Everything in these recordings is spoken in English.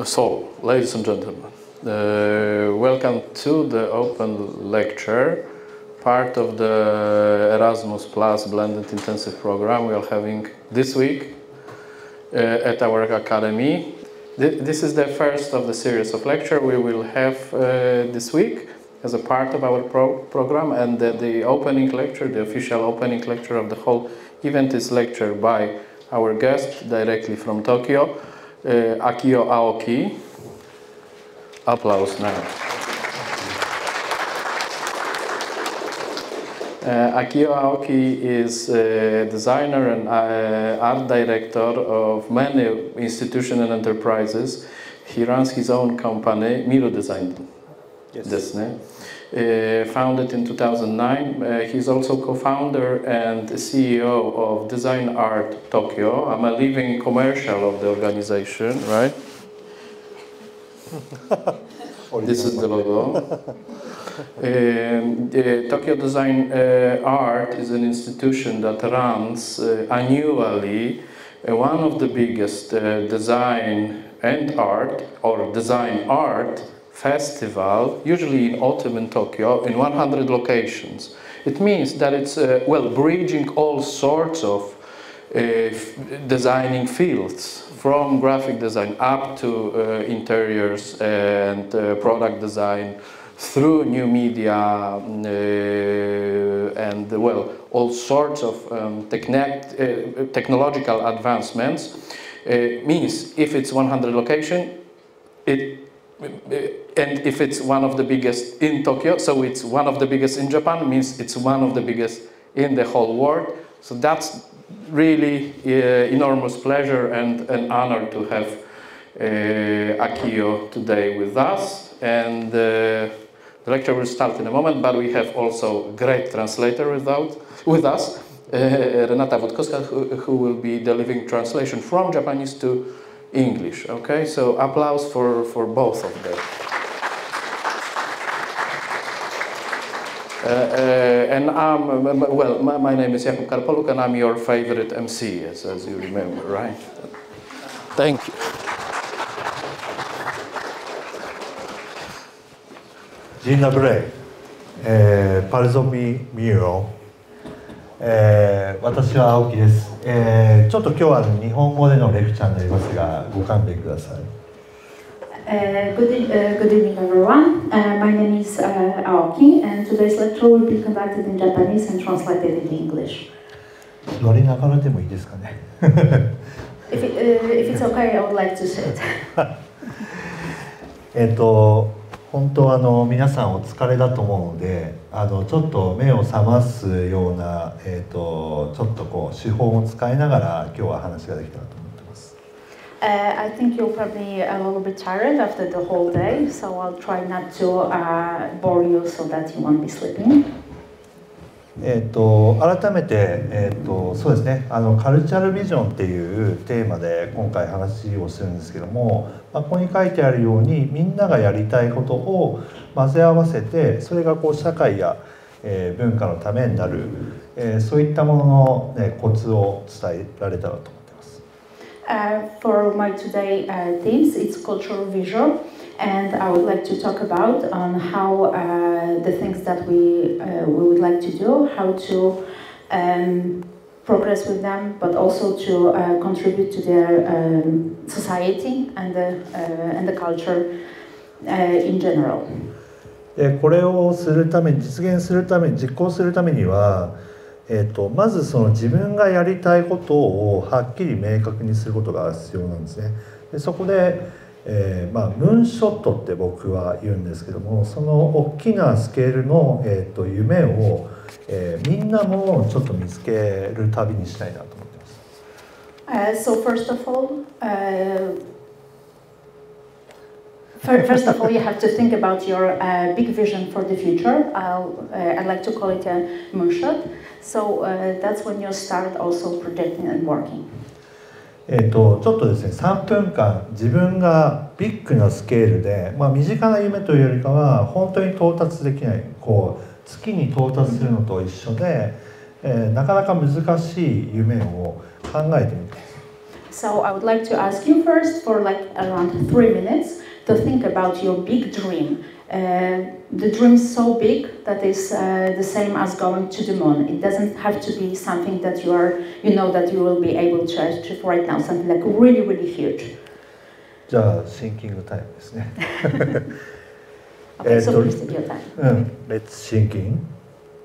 So, ladies and gentlemen, welcome to the open lecture, part of the Erasmus Plus Blended Intensive Program we are having this week at our Academy. This is the first of the series of lecture we will have this week as a part of our program, and the opening lecture, the official opening lecture of the whole event is lectured by our guest directly from Tokyo, Akio Aoki. Applause now. Akio Aoki is a designer and art director of many institutions and enterprises. He runs his own company, Miru Design. Yes. Founded in 2009. He's also co-founder and CEO of Design Art Tokyo. I'm a living commercial of the organization, right? This is the logo. Tokyo Design Art is an institution that runs annually one of the biggest design and art or design art festival, usually in autumn in Tokyo, in 100 locations. It means that it's, bridging all sorts of designing fields, from graphic design up to interiors and product design, through new media and, all sorts of technological advancements. Means if it's 100 location, and if it's one of the biggest in Tokyo, so it's one of the biggest in Japan, means it's one of the biggest in the whole world. So that's really enormous pleasure and an honor to have Akio today with us. And the lecture will start in a moment, but we have also a great translator with us, Renata Wódkowska, who will be delivering translation from Japanese to English. Okay, so applause for both of them. And my name is Jakub Karpoluk, and I'm your favorite MC, as you remember, right? Thank you. Dzień dobry. Bardzo mi miło. 私は青木です。ちょっと今日は日本語でのレクチャーになりますが、ご勘弁ください。Good evening, everyone. My name is Aoki, and today's lecture will be conducted in Japanese and translated into English. 座りながらでもいいですかね。If it's okay, I would like to sit. 本当皆さんお疲れだと思うので、ちょっと目を覚ますようなちょっとこう手法を使いながら今日は話ができたらと思ってます。I think you're probably a little bit tired after the whole day, so I'll try not to bore you so that you won't be sleeping. 改めて、そうですね、カルチャルビジョンっていうテーマで今回話をするんですけども、ここに書いてあるようにみんながやりたいことを混ぜ合わせて、それがこう社会や、文化のためになる、そういったものの、コツを伝えられたらと思ってます。For my today themes, it's cultural vision. And I would like to talk about on how the things that we would like to do, how to progress with them, but also to contribute to their society and the culture in general. これをするために実行するためには、まずその自分がやりたいことをはっきり明確にすることが必要なんですね。でそこでムーンショットって僕は言うんですけども、その大きなスケールの、夢を、みんなもちょっと見つける旅にしたいなと思ってます。So first of all, you have to think about your big vision for the future. I'd like to call it a moonshot. So that's when you start also projecting and working. ちょっとですね、3分間自分がビッグなスケールで、身近な夢というよりかは本当に到達できない、月に到達するのと一緒で、なかなか難しい夢を考えてみて。So I would like to ask you first for like around 3 minutes to think about your big dream. The dream is so big that is the same as going to the moon. It doesn't have to be something that you know that you will be able to achieve right now, something like really, really huge. じゃあシンキングタイムですね。Okay, so please take your time. Let's sink in.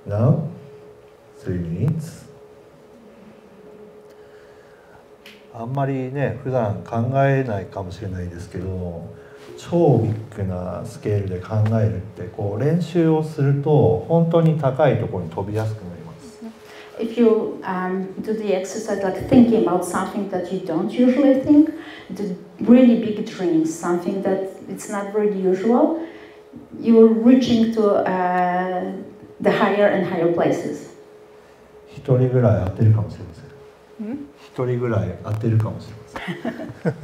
Now, 3 minutes. あんまりね、普段考えないかもしれないですけど、超ビッグなスケールで考えるってこう練習をすると本当に高いところに飛びやすくなります。If you do the exercise like thinking about something that you don't usually think, the really big dreams, something that it's not really usual, you're reaching to the higher and higher places. 一人ぐらい当てるかもしれません。一人ぐらい当てるかもしれません。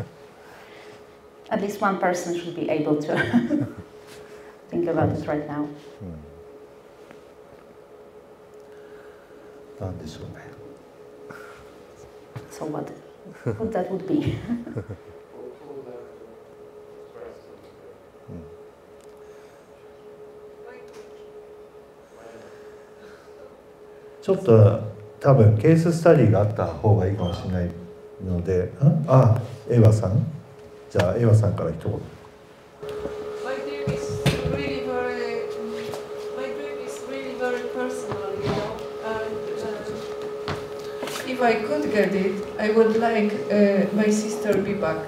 At least one person should be able to think about it right now. なんでしょうね。So what that would be? ちょっと多分ケーススタディがあった方がいいかもしれないので、エヴァさん、じゃあエヴァさんから一言。My dream is really very personal, you know. And if I could get it, I would like my sister to be back.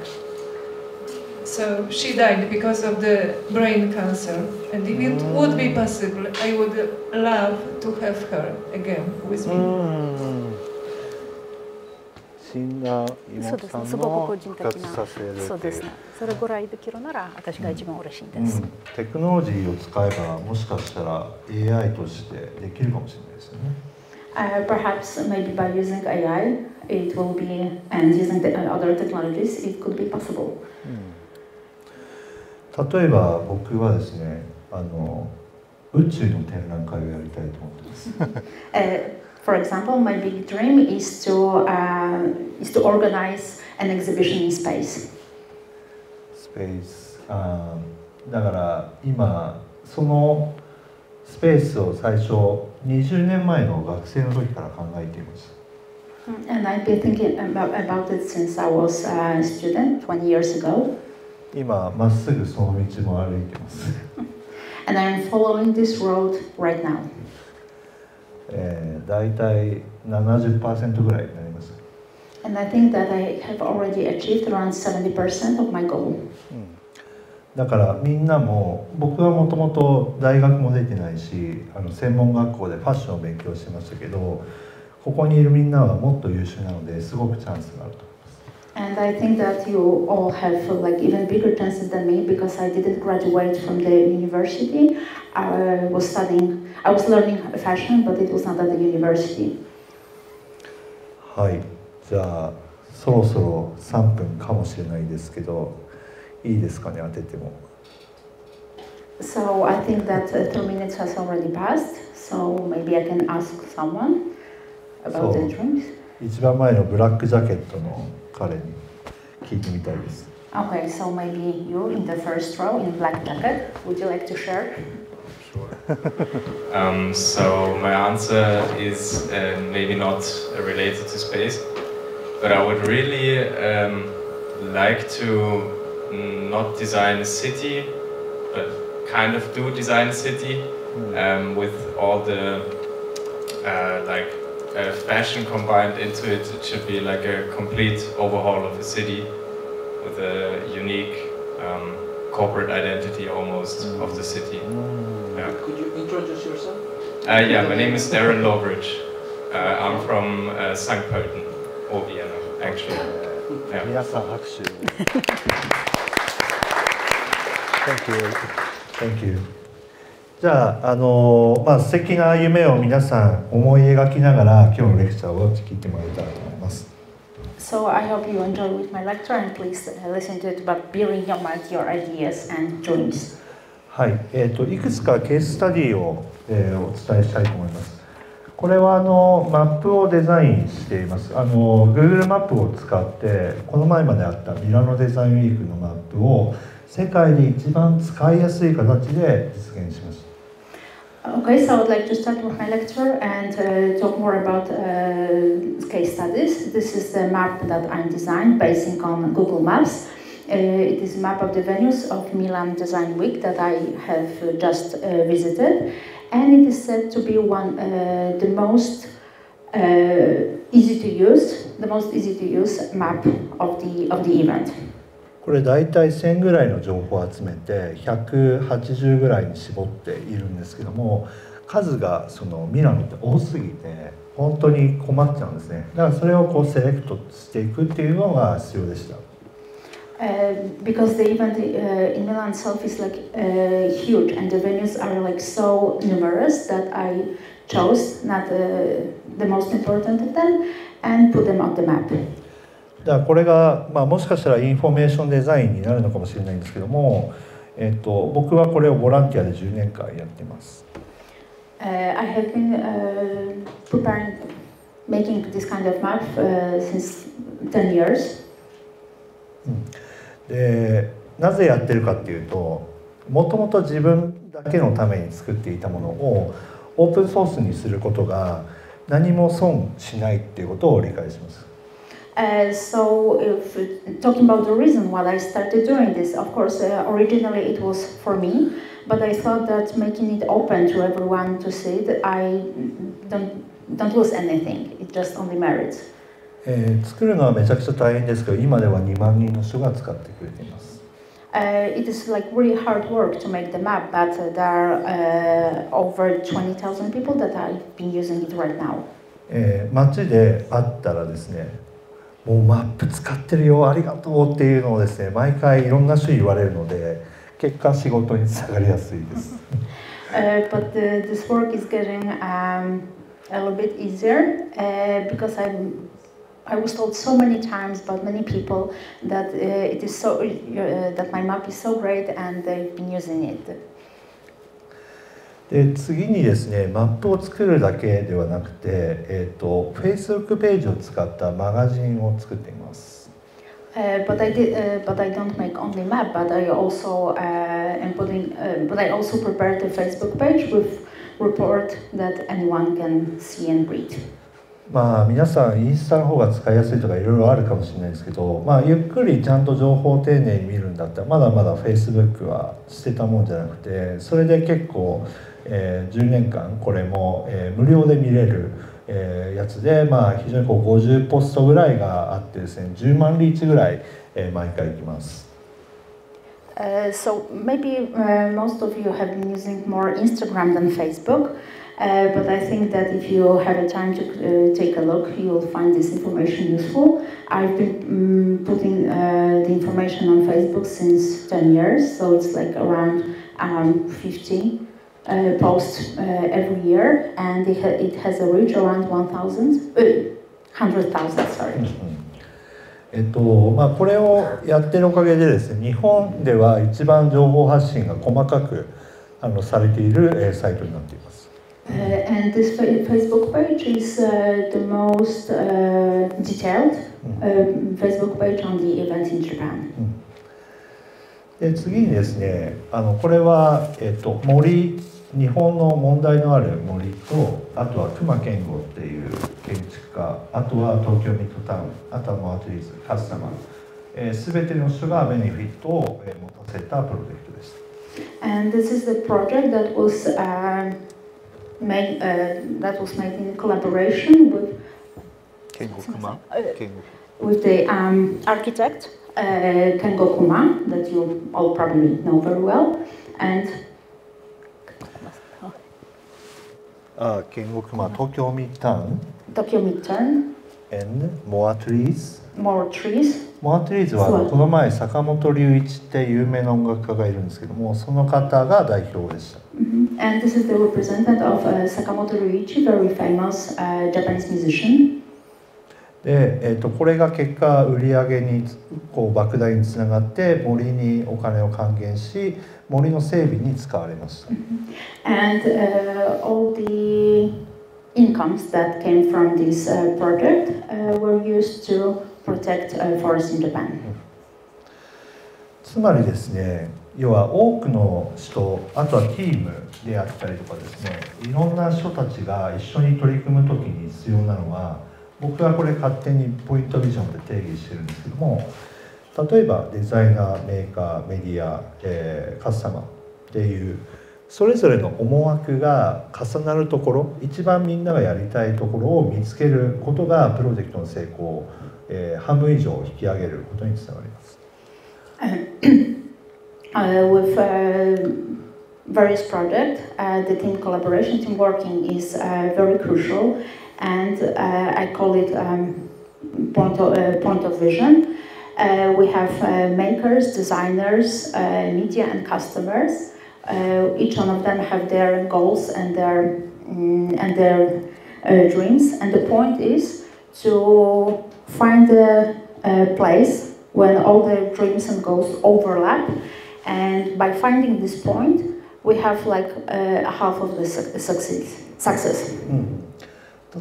So she died because of the brain cancer, and if it would be possible, I would love to have her again with me. 死んだ妹さんの復活させる。そうですね。それぐらいできるなら私が一番嬉しいです。テクノロジーを使えばもしかしたら AI としてできるかもしれないですよね。Perhaps maybe by using AI, it will be, and using the other technologies, it could be possible. 例えば僕はですね、宇宙の展覧会をやりたいと思ってます。For example, my big dream is to organize an exhibition in space. Space. だから今そのスペースを最初20年前の学生の時から考えています。And I've been thinking about it since I was a student 20 years ago. 今まっすぐその道も歩いてます。And I'm following this road right now. だいたい 70% ぐらいになります。And I think that I have already achieved around 70% of my goal. だからみんなも僕はもともと大学も出てないし専門学校でファッションを勉強してましたけどここにいるみんなはもっと優秀なのですごくチャンスがあると思います。And I think that you all have like even bigger chances than me because I didn't graduate from the university. I was learning fashion, but it was not at the university. はい、じゃあそろそろ3分かもしれないですけど、いいですかね、当てても。So I think that 2 minutes has already passed, so maybe I can ask someone about the dreams. 一番前のブラックジャケットの彼に聞いてみたいです。Okay, so maybe you in the first row in black jacket. Would you like to share? Sure. So my answer is maybe not related to space, but I would really like to not design a city, but kind of do design a city with all the fashion combined into it. It should be like a complete overhaul of a city with a unique corporate identity almost of the city. Yeah. Could you introduce yourself? Yeah, my name is Darren Lowbridge. I'm from St. Pölten, or Vienna, actually. Yeah. 皆さん拍手。Thank you. Thank you. じゃあ素敵な夢を皆さん思い描きながら今日のレクチャーを聞いてもらえたらと思います。So I hope you enjoy with my lecture and please listen to it about bearing in mind your ideas and dreams. はい、いくつかケーススタディを、お伝えしたいと思います。これはマップをデザインしています。Google マップを使ってこの前まであったミラノデザインウィークのマップを世界で一番使いやすい形で実現しました。Okay, so I would like to start with my lecture and talk more about case studies. This is the map that I designed based on Google Maps. It is a map of the venues of Milan Design Week that I have just visited, and it is said to be the most easy to use map of the event. これ大体1000ぐらいの情報を集めて180ぐらいに絞っているんですけども、数がミラノって多すぎて本当に困っちゃうんですね。だからそれをこうセレクトしていくっていうのが必要でした。Because the event in Milan itself is like huge and the venues are like so numerous that I chose not the most important of them and put them on the map. だからこれが、もしかしたらインフォメーションデザインになるのかもしれないんですけども、僕はこれをボランティアで10年間やってます。I have been making this kind of map since 10 years. で、なぜやってるかっていうと、もともと自分だけのために作っていたものをオープンソースにすることが何も損しないっていうことを理解します。So, if talking about the reason why I started doing this, of course, originally it was for me, but I thought that making it open to everyone to see it, I don't lose anything. It just only merits. 作るのはめちゃくちゃ大変ですけど、今では2万人の人が使ってくれています。It is like really hard work to make the map, but there are over 20,000 people that have been using it right now. 街で会ったらですね、もうマップ使ってるよ、ありがとうっていうのをですね、毎回いろんな種類言われるので、結果仕事につながりやすいです。But this work is getting a little bit easier because I was told so many times by many people that it is so that my map is so great and they've been using it. で次にですね、マップを作るだけではなくて、Facebook ページを使ったマガジンを作っています。But I don't make only map, but I also but I also prepared a Facebook page with report that anyone can see and read. 皆さんインスタの方が使いやすいとかいろいろあるかもしれないですけど、ゆっくりちゃんと情報を丁寧に見るんだったらまだまだ Facebook は捨てたもんじゃなくて、それで結構、10年間これも、無料で見れる、やつで、非常に50ポストぐらいがあってですね、10万リーチぐらい、毎回行きます。So maybe most of you have been using more Instagram than Facebook. But I think that if you have a time to take a look, you will find this information useful. I've been putting the information on Facebook since 10 years, so it's like around 50 posts every year, and it has a reach around 100,000, sorry. これをやってるおかげでですね、日本では一番情報発信が細かくされているサイトになっています。And this Facebook page is the most detailed Facebook page on the event in Japan. で次にですね、これは、森、日本の問題のある森と、あとは隈研吾っていう建築家、あとは東京ミッドタウン、あとはモアトリーズ、カスタマー、全ての人がベネフィットを持たせたプロジェクトです。And this is the project that was made in collaboration with with the architect Kengo Kuma, that you all probably know very well, and Kengo Kuma, Tokyo Midtown, and More Trees. More Trees. More Trees はこの前坂本龍一って有名な音楽家がいるんですけども、その方が代表でした。And this is the representative of Sakamoto Ryuichi, very famous Japanese musician. で、これが結果売り上げに莫大につながって森にお金を還元し、森の整備に使われました。And all the incomes that came from this project were used to protect forests in Japan. つまりですね、要は多くの人、あとはティームであったりとかですね、いろんな人たちが一緒に取り組むときに必要なのは、僕はこれ勝手にポイントビジョンで定義してるんですけども、例えばデザイナー、メーカー、メディア、カスタマーっていうそれぞれの思惑が重なるところ、一番みんながやりたいところを見つけることがプロジェクトの成功を、半分以上引き上げることにつながります。With various projects, the team collaboration, team working is very crucial, and I call it point of vision. We have makers, designers, media, and customers. Each one of them have their goals and their dreams, and the point is to find a place when all the dreams and goals overlap. And by finding this point, we have like half of the success.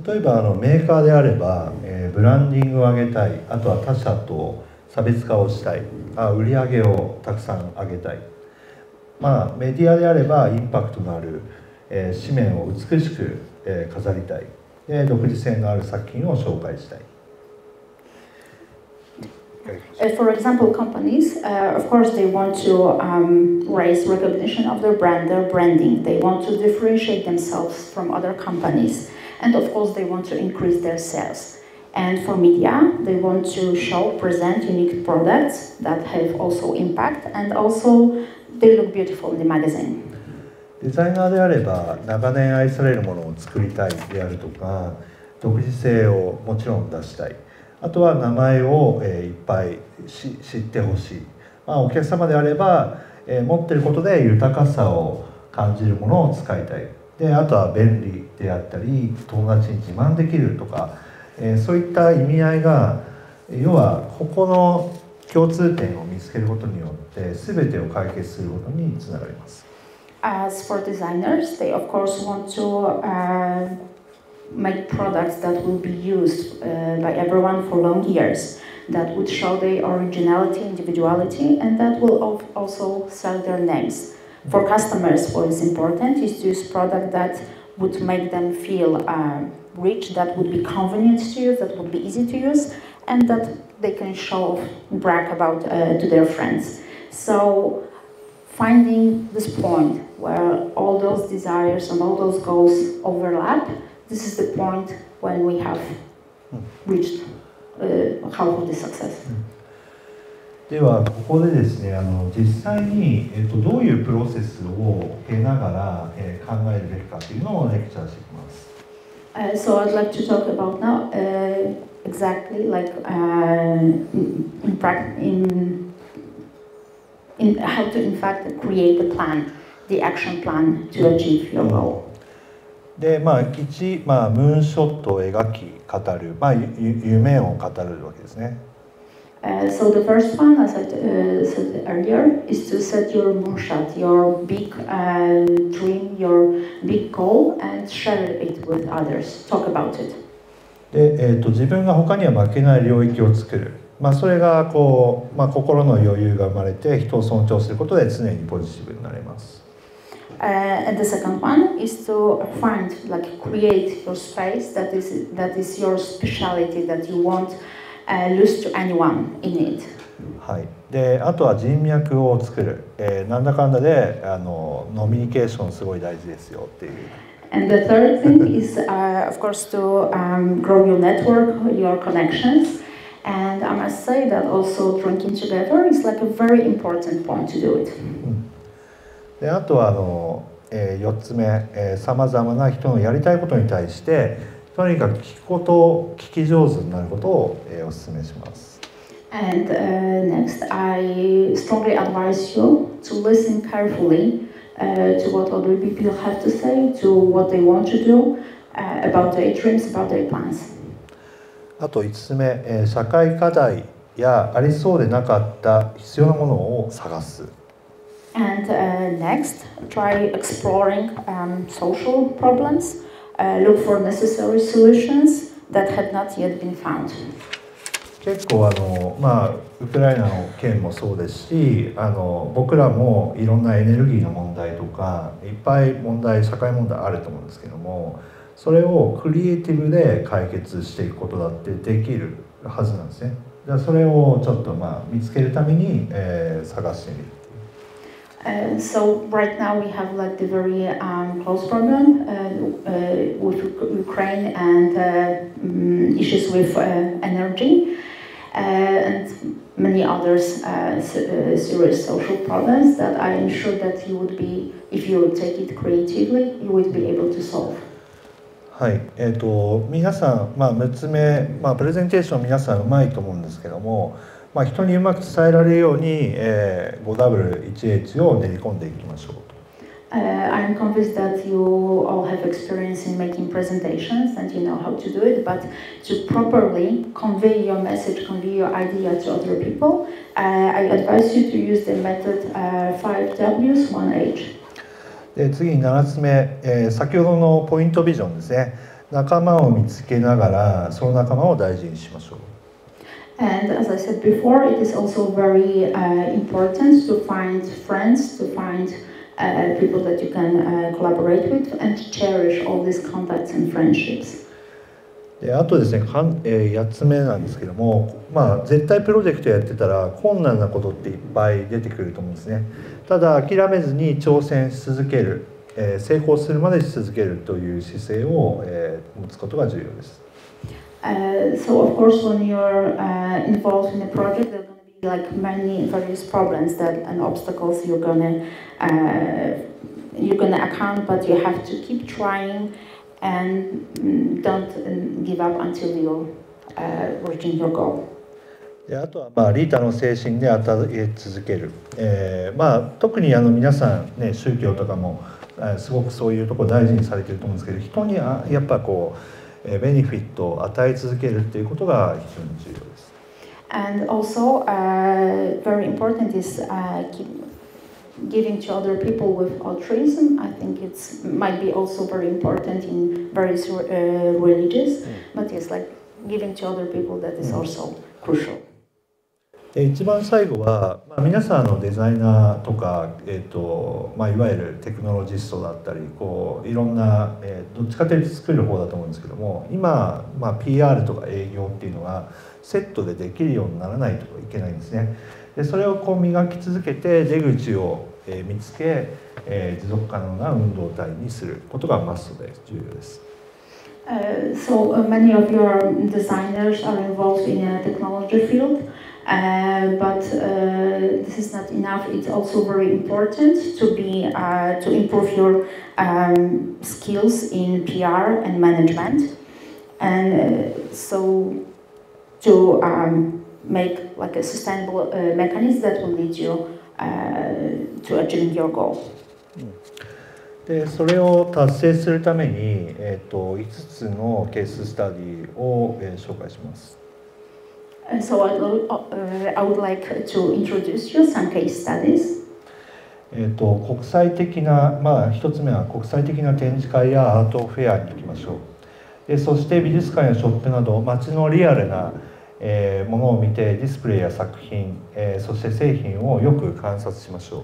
例えばメーカーであれば、ブランディングを上げたい、あとは他社と差別化をしたい、売り上げをたくさん上げたい、メディアであればインパクトのある、紙面を美しく、飾りたい、独自性のある作品を紹介したい。For example, companies, of course, they want to raise recognition of their brand, their branding. They want to differentiate themselves from other companies. And of course, they want to increase their sales. And for media, they want to show, present unique products that have also impact, and also they look beautiful in the magazine. デザイナーであれば、長年愛されるものを作りたいであるとか、独自性をもちろん出したい。あとは名前をいっぱい知ってほしい。お客様であれば、持っていることで豊かさを感じるものを使いたい。で、あとは便利であったり、友達に自慢できるとか、そういった意味合いが、要はここの共通点を見つけることによって全てを解決することにつながります。As for designers, they of course want to make products that will be used by everyone for long years, that would show their originality, individuality, and that will also sell their names. For customers, what is important is to use product that would make them feel rich, that would be convenient to use, that would be easy to use, and that they can show, brag about to their friends. So finding this point where all those desires and all those goals overlap, this is the point when we have reached half of the success. ではここでですね、実際に、どういうプロセスを経ながら、考えるべきかというのをレクチャーしていきます。So I'd like to talk about now exactly like in how to in fact create the plan, the action plan to achieve your goal. で、ムーンショットを描き語る、夢を語るわけですね。So the first one, as I said earlier, is to set your moonshot, your big dream, your big goal, and share it with others. Talk about it. で、自分が他には負けない領域を作る。それがこう、心の余裕が生まれて人を尊重することで常にポジティブになれます。And the second one is to find, like, create your space that is your speciality that you won't lose to anyone in it. はい。で、あとは人脈を作る。なんだかんだでノミニケーションすごい大事ですよっていう。And the third thing is, of course, to grow your network, your connections. And I must say that also drinking together is like a very important point to do it. で、あとは4つ目、さまざまな人のやりたいことに対してとにかく聞くことを聞き上手になることを、お勧めします。And next, I strongly advise you to listen carefully to what other people have to say, to what they want to do, about their dreams, about their plans. あと5つ目、社会課題やありそうでなかった必要なものを探す。And next, try exploring social problems look for necessary solutions that had not yet been found. 結構ウクライナの件もそうですし、僕らもいろんなエネルギーの問題とかいっぱい社会問題あると思うんですけども、それをクリエイティブで解決していくことだってできるはずなんですね。それをちょっと見つけるために、探してみる。So right now we have like the very close problem with Ukraine and issues with energy and many others serious social problems that I am sure that you would be, if you would take it creatively, you would be able to solve. はい、皆さん、6つ目、プレゼンテーション皆さんうまいと思うんですけども、人にうまく伝えられるように、5W1H を練り込んでいきましょうと。I am convinced that you all have experience in making presentations and you know how to do it, but to properly convey your message, convey your idea to other people, I advise you to use the method 5Ws1H. で次に7つ目、先ほどのポイントビジョンですね。仲間を見つけながらその仲間を大事にしましょう。And as I said before, it is also very important to find friends, to find people that you can collaborate with, and to cherish all these contacts and friendships. であとですね、8つ目なんですけども、絶対プロジェクトやってたら困難なことっていっぱい出てくると思うんですね。ただ諦めずに挑戦し続ける、成功するまでし続けるという姿勢を、持つことが重要です。So of course, when you're involved in a project, there are going to be like many various problems and obstacles you're gonna account, but you have to keep trying and don't give up until you're reaching your goal. であとはリーダーの精神で与え続ける。特に皆さんね、宗教とかもすごくそういうところを大事にされていると思うんですけど、人にやっぱベネフィットを与え続けるっていうことが非常に重要です。And also, very important is giving to other people with altruism. I think it's might be also very important in various religions, but yes, like giving to other people that is also crucial. で一番最後は、皆さんデザイナーとか、いわゆるテクノロジストだったりいろんな、どっちかというと作る方だと思うんですけども、今、PR とか営業っていうのがセットでできるようにならないといけないんですね。でそれを磨き続けて出口を見つけ、持続可能な運動体にすることがマストで重要です。So many of your designers are involved in a technology field. But this is not enough. It's also very important to improve your skills in PR and management, and so to make like a sustainable mechanism that will lead you to achieving your goal. でそれを達成するために、5つのケーススタディを、紹介します。So I would like to introduce you some case studies. 国際的な、一つ目は国際的な展示会やアートフェアに行きましょう。でそして美術館やショップなど街のリアルな、ものを見てディスプレイや作品、そして製品をよく観察しましょう。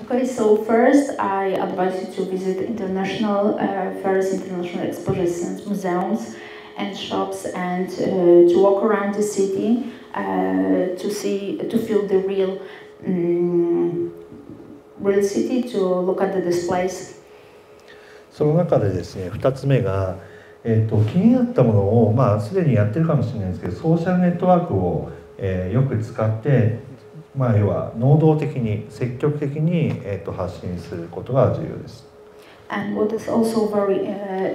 Okay, so first I advise you to visit international fairs, international expositions, museums, and shops, and to walk around the city to feel the real city, to look at the displays. その中でですね、2つ目が、気になったものをすでにやってるかもしれないんですけど、ソーシャルネットワークを、よく使って、要は能動的に積極的に、発信することが重要です。And what is also very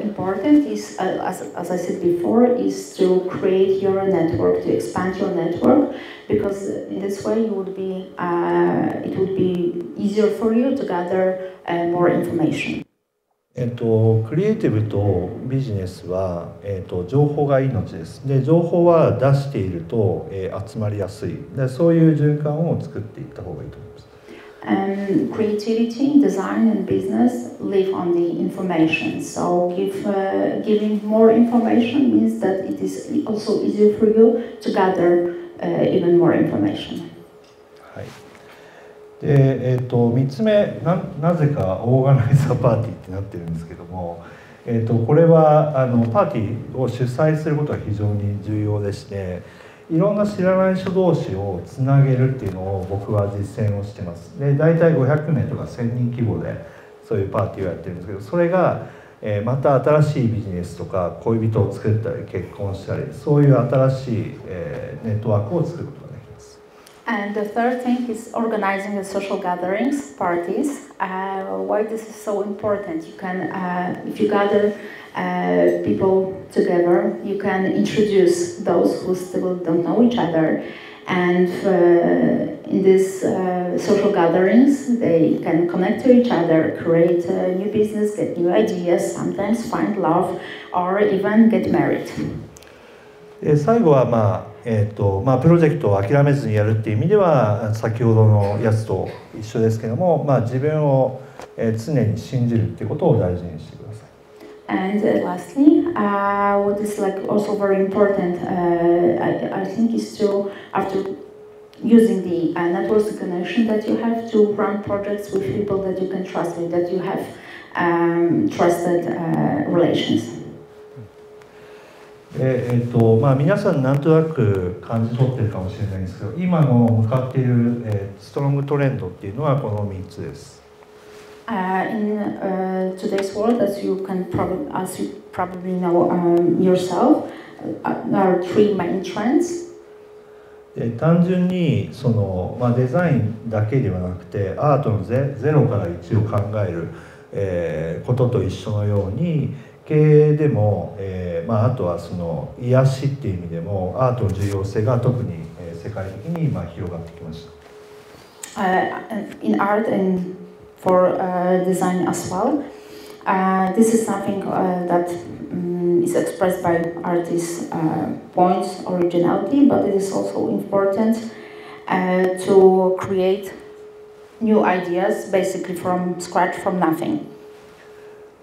important is, as I said before, is to create your network, to expand your network, because in this way it would be easier for you to gather more information. クリエイティブとビジネスは、情報が命です。で、情報は出していると、集まりやすい。で、そういう循環を作っていった方がいいと思います。And creativity, design, and business, live on the information. So giving more information means that it is also easier for you to gather even more information. はい。で、3つ目、なぜかオーガナイザーパーティーってなってるんですけども、これはパーティーを主催することが非常に重要でして、いろんな知らない人同士をつなげるっていうのを僕は実践をしてます。で、大体500名とか1000人規模でそういうパーティーをやってるんですけど、それがまた新しいビジネスとか恋人を作ったり結婚したり、そういう新しいネットワークを作ることができます。And the third thing is organizing the social gatherings, parties. Why this is so important? You can, if you gather people together, you can introduce those who still don't know each other. And in these social gatherings, they can connect to each other, create a new business, get new ideas, sometimes find love, or even get married. 最後はプロジェクトを諦めずにやるっていう意味では先ほどのやつと一緒ですけども、自分を常に信じるっていうことを大事にしてください。And lastly, what is also very important, I think, is to, after using the network connection that you have, to run projects with people that you can trust with, that you have trusted relations. 皆さんなんとなく感じ取ってるかもしれないんですけど、今の向かっている、ストロングトレンドっていうのはこの3つです。In today's world, as you probably know yourself, there are three main trends. 単純にデザインだけではなくてアートの0から1を考える、ことと一緒のように経営でも、あとは癒しっていう意味でもアートの重要性が特に、世界的に広がってきました。In art and for design as well, this is something that is expressed by artists' points, originality, but it is also important to create new ideas, basically from scratch, from nothing.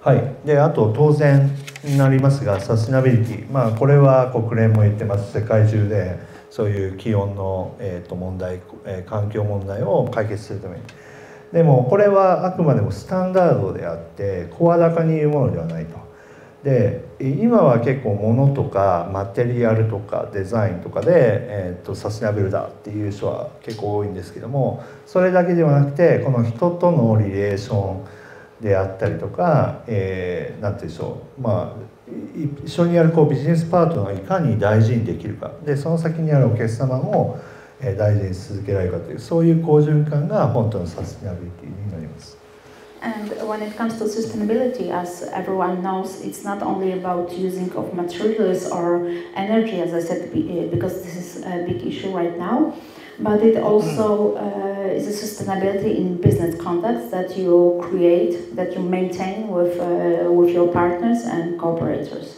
はい、であと当然になりますがサステナビリティ、これは国連も言ってます。世界中でそういう気温の、問題、環境問題を解決するために。でもこれはあくまでもスタンダードであって声高に言うものではないと。で今は結構物とかマテリアルとかデザインとかで、サステナブルだっていう人は結構多いんですけども、それだけではなくてこの人とのリレーションであったりとか、なんて言うんでしょう、一緒にやるビジネスパートナーをいかに大事にできるかで、その先にあるお客様も大事に続けられるかという、そういう好循環が本当のサステナビリティになります。And when it comes to sustainability, as everyone knows, it's not only about using of materials or energy, as I said, because this is a big issue right now, but it also is a sustainability in business context that you create, that you maintain with your partners and cooperators.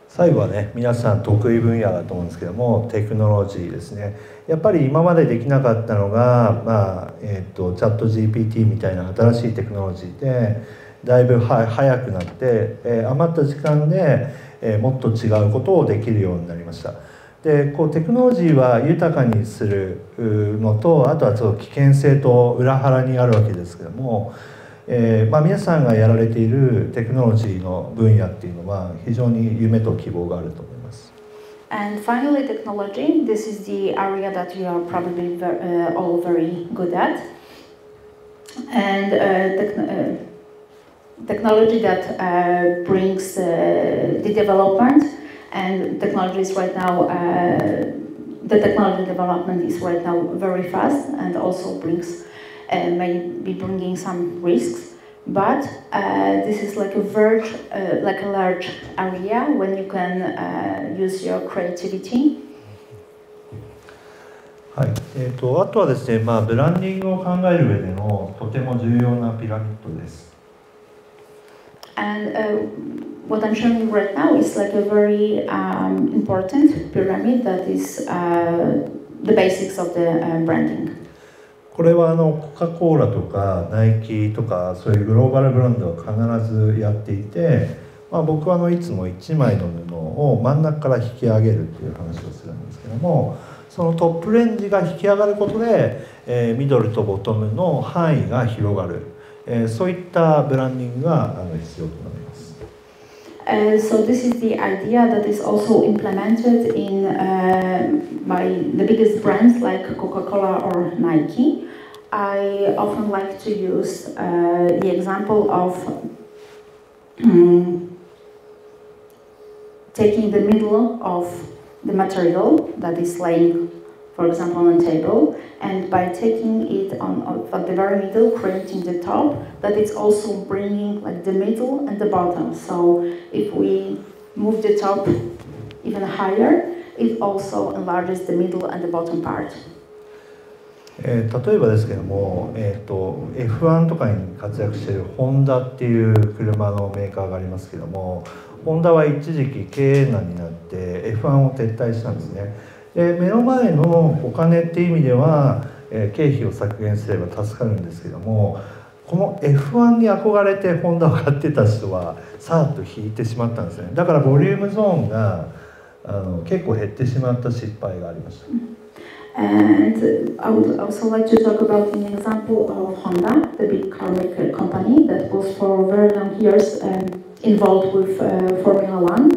最後はね、皆さん得意分野だと思うんですけども、テクノロジーですね。やっぱり今までできなかったのが、チャット GPT みたいな新しいテクノロジーでだいぶ早くなって、余った時間で、もっと違うことをできるようになりました。でテクノロジーは豊かにするのと、あとはちょっと危険性と裏腹にあるわけですけども、皆さんがやられているテクノロジーの分野っていうのは非常に夢と希望があると思います。And finally, technology. This is the area that we are probably all very good at. And technology that brings the development, and technology is right now, the technology development is right now very fast and also brings, may be bringing some risks. But this is like a large area when you can use your creativity. はい、あとはですね、ブランディングを考える上でのとても重要なピラミッドです。And what I'm showing you right now is like a very important pyramid that is the basics of the branding. これはコカ・コーラとかナイキとかそういうグローバルブランドは必ずやっていて、僕はいつも1枚の布を真ん中から引き上げるっていう話をするんですけども、そのトップレンジが引き上がることで、ミドルとボトムの範囲が広がる、そういったブランディングが必要となります。So this is the idea that is also implemented in by the biggest brands like Coca-Cola or Nike. I often like to use the example of taking the middle of the material that is laying, for example, on a table, and by taking it on at the very middle, creating the top, that it's also bringing like the middle and the bottom. So if we move the top even higher, it also enlarges the middle and the bottom part. 例えばですけども、F1 とかに活躍しているホンダっていう車のメーカーがありますけども、ホンダは一時期経営難になって F1 を撤退したんですね。で、目の前のお金っていう意味では、経費を削減すれば助かるんですけども、この F1 に憧れてホンダを買ってた人はさーっと引いてしまったんですね。だからボリュームゾーンが結構減ってしまった失敗がありました。And I would also like to talk about an example of Honda, the big car maker company that was for very long years involved with Formula One.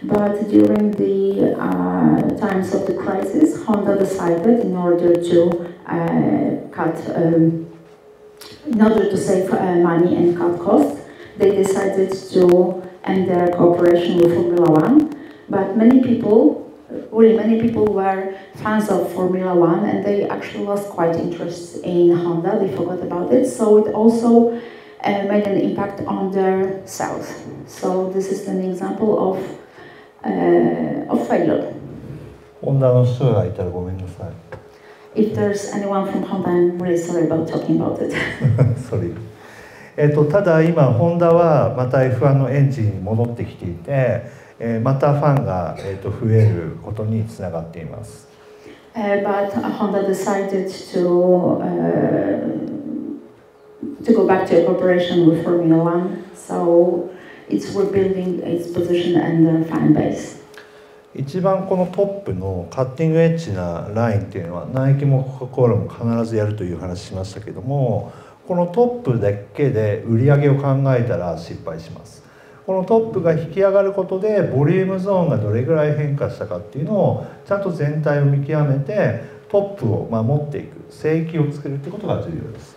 But during the times of the crisis, Honda decided in order to in order to save money and cut costs, they decided to end their cooperation with Formula One. But many people were fans of Formula One, and they actually lost quite interest in Honda. They forgot about it, so it also made an impact on their sales. So this is an example of failure. ホンダの人がいたらごめんなさい。If there's anyone from Honda, I'm really sorry about talking about it. Sorry. ただ今ホンダはまた F1 のエンジンに戻ってきていて、またファンが増えることにつながっています。But Honda decided to go back to a cooperation with Formula One, so it's rebuilding its position and their fan base. 一番このトップのカッティングエッジなラインっていうのはナイキもコカ・コーラも必ずやるという話しましたけども、このトップだけで売り上げを考えたら失敗します。このトップが引き上がることでボリュームゾーンがどれぐらい変化したかっていうのをちゃんと全体を見極めてトップを守っていく聖域を作るってことが重要です。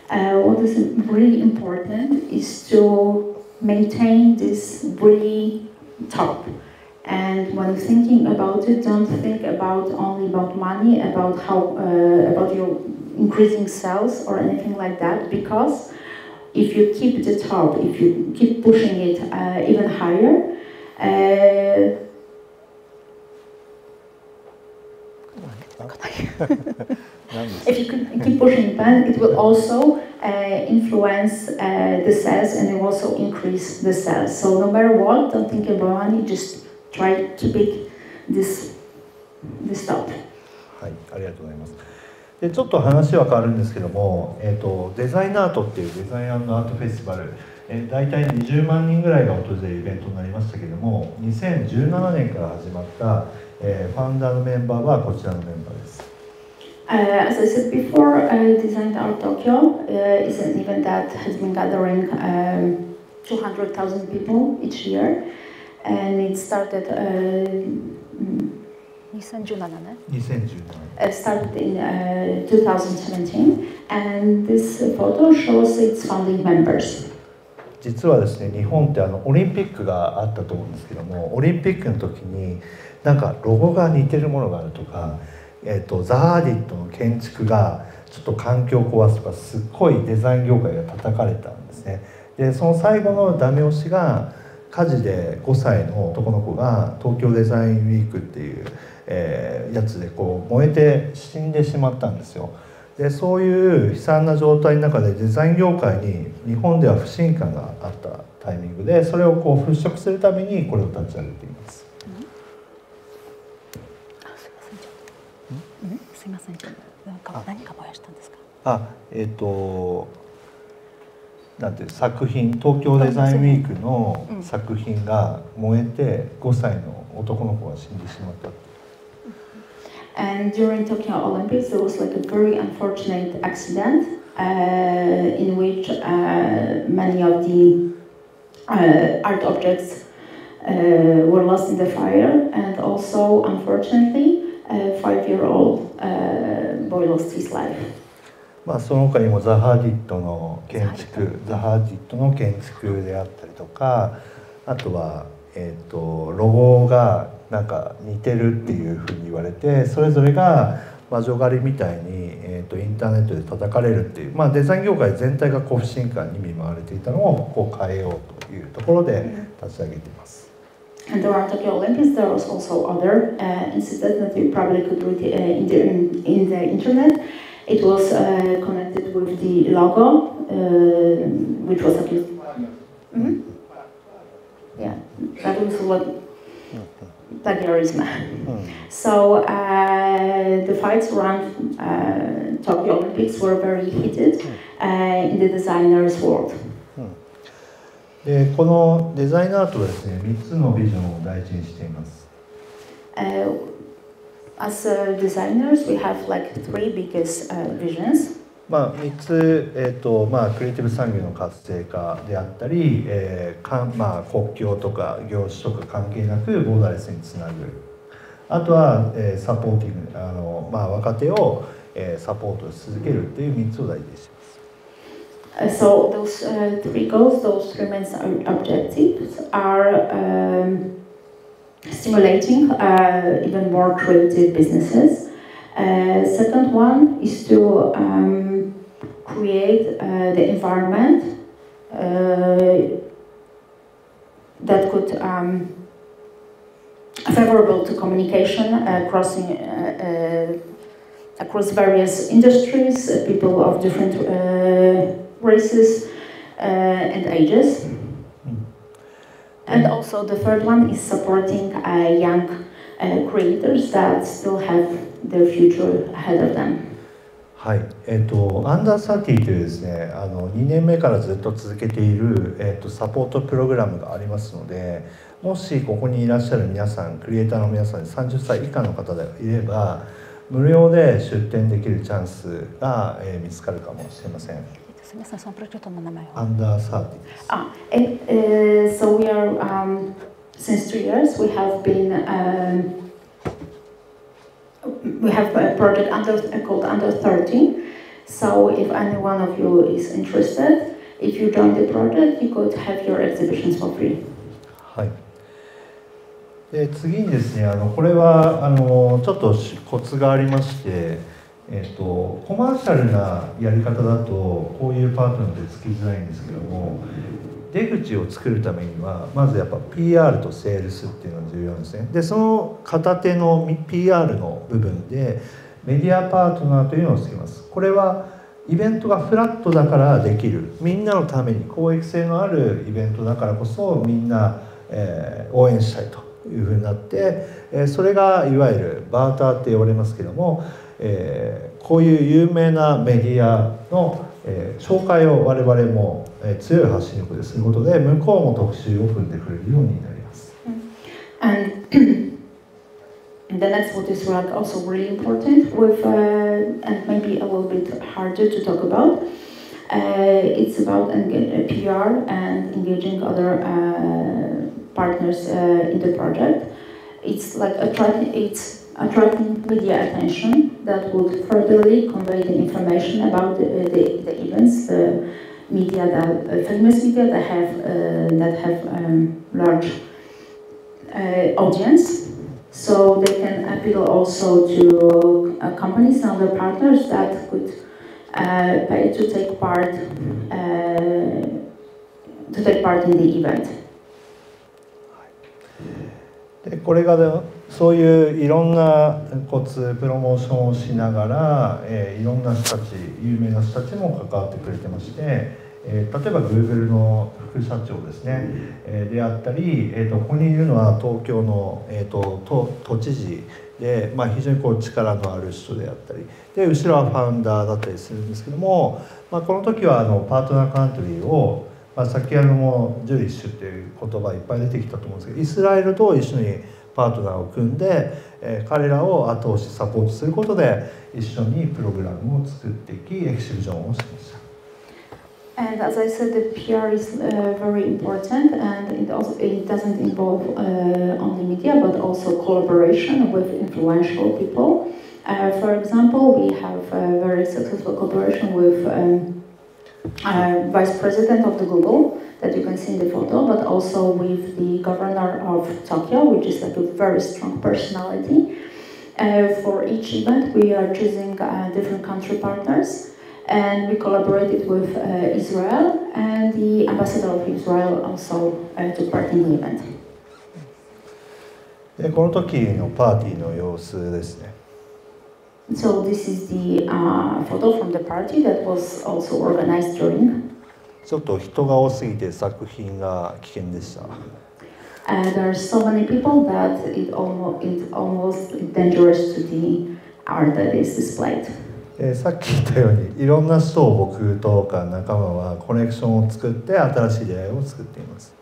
What is really important is to maintain this really top. And when thinking about it, don't think about only about money, about how about your increasing sales or anything like that. Because if you keep the top, if you keep pushing it even higher, if you keep pushing it, it will also influence the sales and it will also increase the sales. So no matter what, don't think about money, just try to pick this top. はい、ありがとうございます。でちょっと話は変わるんですけども、デザイナートっていうデザインアートフェスティバル、大体20万人ぐらいが訪れるイベントになりましたけども、2017年から始まった、ファウンダーのメンバーはこちらのメンバーです。As I said before, Design Art Tokyo is an event that has been gathering 200,000 people each year, and it started 2017 started in 2017, and this photo shows its founding members. 実はですね、日本ってオリンピックがあったと思うんですけども、オリンピックの時になんかロゴが似てるものがあるとか、ザハーディットの建築がちょっと環境を壊すとか、すっごいデザイン業界が叩かれたんですね。でその最後のダメ押しが火事で5歳の男の子が東京デザインウィークっていう、やつでこう燃えて死んでしまったんですよ。でそういう悲惨な状態の中でデザイン業界に日本では不信感があったタイミングで、それをこう払拭するためにこれを立ち上げています。すいません、何か燃やしたんですか。なんていう作品、東京デザインウィークの作品が燃えて5歳の男の子が死んでしまった。And during Tokyo Olympics, there was like a very unfortunate accident in which many of the art objects were lost in the fire, and also, unfortunately, a 5-year-old boy lost his life. その他にもザハーディットの建築であったりとか、あとは、ロゴがなんか似てるっていうふうに言われて、それぞれが魔女狩りみたいに、インターネットで叩かれるっていう、デザイン業界全体が不信感に見舞われていたのをこう変えようというところで立ち上げています。And around Tokyo Olympics, there was also other incidents that you probably could read in the internet. It was connected with the logo, which was accused. Yeah, that was what plagiarism. So the fights around Tokyo Olympics were very heated in the designers' world. でこのデザインアートはですね、3つのビジョンを大事にしています。As designers, we have like 3 biggest visions. 3つ、クリエイティブ産業の活性化であったり、国境とか業種とか関係なくボーダーレスにつなぐ。あとは、サポーティング、若手を、サポートし続けるっていう3つを大事にしています。So those 3 goals, those 3 main objectives are stimulating even more creative businesses. Second one is to create the environment that could favorable to communication across various industries, people of different races and ages. And also the third one is supporting young creators that still have their future ahead of them. はい、アンダー30というですね、2年目からずっと続けている、サポートプログラムがありますので、もしここにいらっしゃる皆さん、クリエイターの皆さん、30歳以下の方でいれば、無料で出展できるチャンスが、見つかるかもしれません。すみません、そのプロジェクトの名前は。アンダー30です。So we are since 2 years we have been we have a project called Under 30. So if any one of you is interested, if you join the project, you could have your exhibitions for free. はい。で次にですね、これはちょっとコツがありまして、コマーシャルなやり方だとこういうパートナーでつきづらいんですけども、出口を作るためにはまずやっぱ PR とセールスっていうのが重要なんですね。でその片手の PR の部分でメディアパートナーというのをつけます。これはイベントがフラットだからできる、みんなのために公益性のあるイベントだからこそみんな、応援したいというふうになって、それがいわゆるバーターって呼ばれますけども、こういう有名なメディアの、紹介を我々も、強い発信力ですることで向こうも特集を組んでくれるようになります。And the next what is like also really important with and maybe a little bit harder to talk about. It's about PR and engaging other partners in the project. It's like attracting media attention that would furtherly convey the information about the events, the media that famous media that have large audience. So they can appeal also to companies and other partners that could pay to take part in the event. でこれがそういういろんなコツプロモーションをしながら、いろんな人たち有名な人たちも関わってくれてまして、例えば Google の副社長ですね、であったり、ここにいるのは東京の、都知事で、非常にこう力のある人であったりで、後ろはファウンダーだったりするんですけども、この時はパートナーカントリーを、先ジュリッシュっていう言葉いっぱい出てきたと思うんですけど、イスラエルと一緒にパートナーを組んで、彼らを後押しサポートすることで一緒にプログラムを作っていきエキシビジョンをしました。And as I said, the PR is very important, and it doesn't involve only media, but also collaboration with influential people. For example, we have a very successful collaboration with Vice President of the Google, that you can see in the photo, but also with the governor of Tokyo, which is like a very strong personality. For each event, we are choosing different country partners. And we collaborated with Israel, and the ambassador of Israel also took part in the event. この時のパーティーの様子ですね。So this is the photo from the party that was also organized during. ちょっと人が多すぎて作品が危険でした。There are so many people that it's almost dangerous to the art that is displayed. さっき言ったようにいろんな人を僕とか仲間はコネクションを作って新しい出会いを作っています。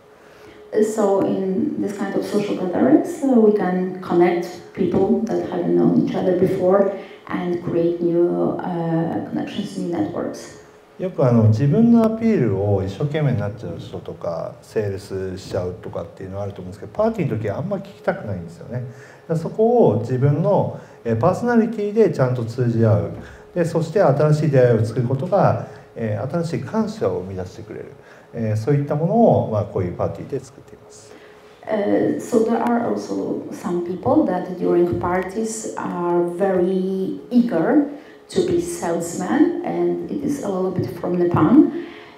So in this kind of social gatherings, we can connect people that haven't known each other before and create new connections, new networks. よく自分のアピールを一生懸命になっちゃう人とかセールスしちゃうとかっていうのはあると思うんですけど、パーティーの時はあんま聞きたくないんですよね。そこを自分のパーソナリティでちゃんと通じ合う。でそして新しい出会いを作ることが、新しい感謝を生み出してくれる、そういったものを、こういうパーティーで作っています。So there are also some people that during parties are very eager to be salesmen, and it is a little bit from Japan.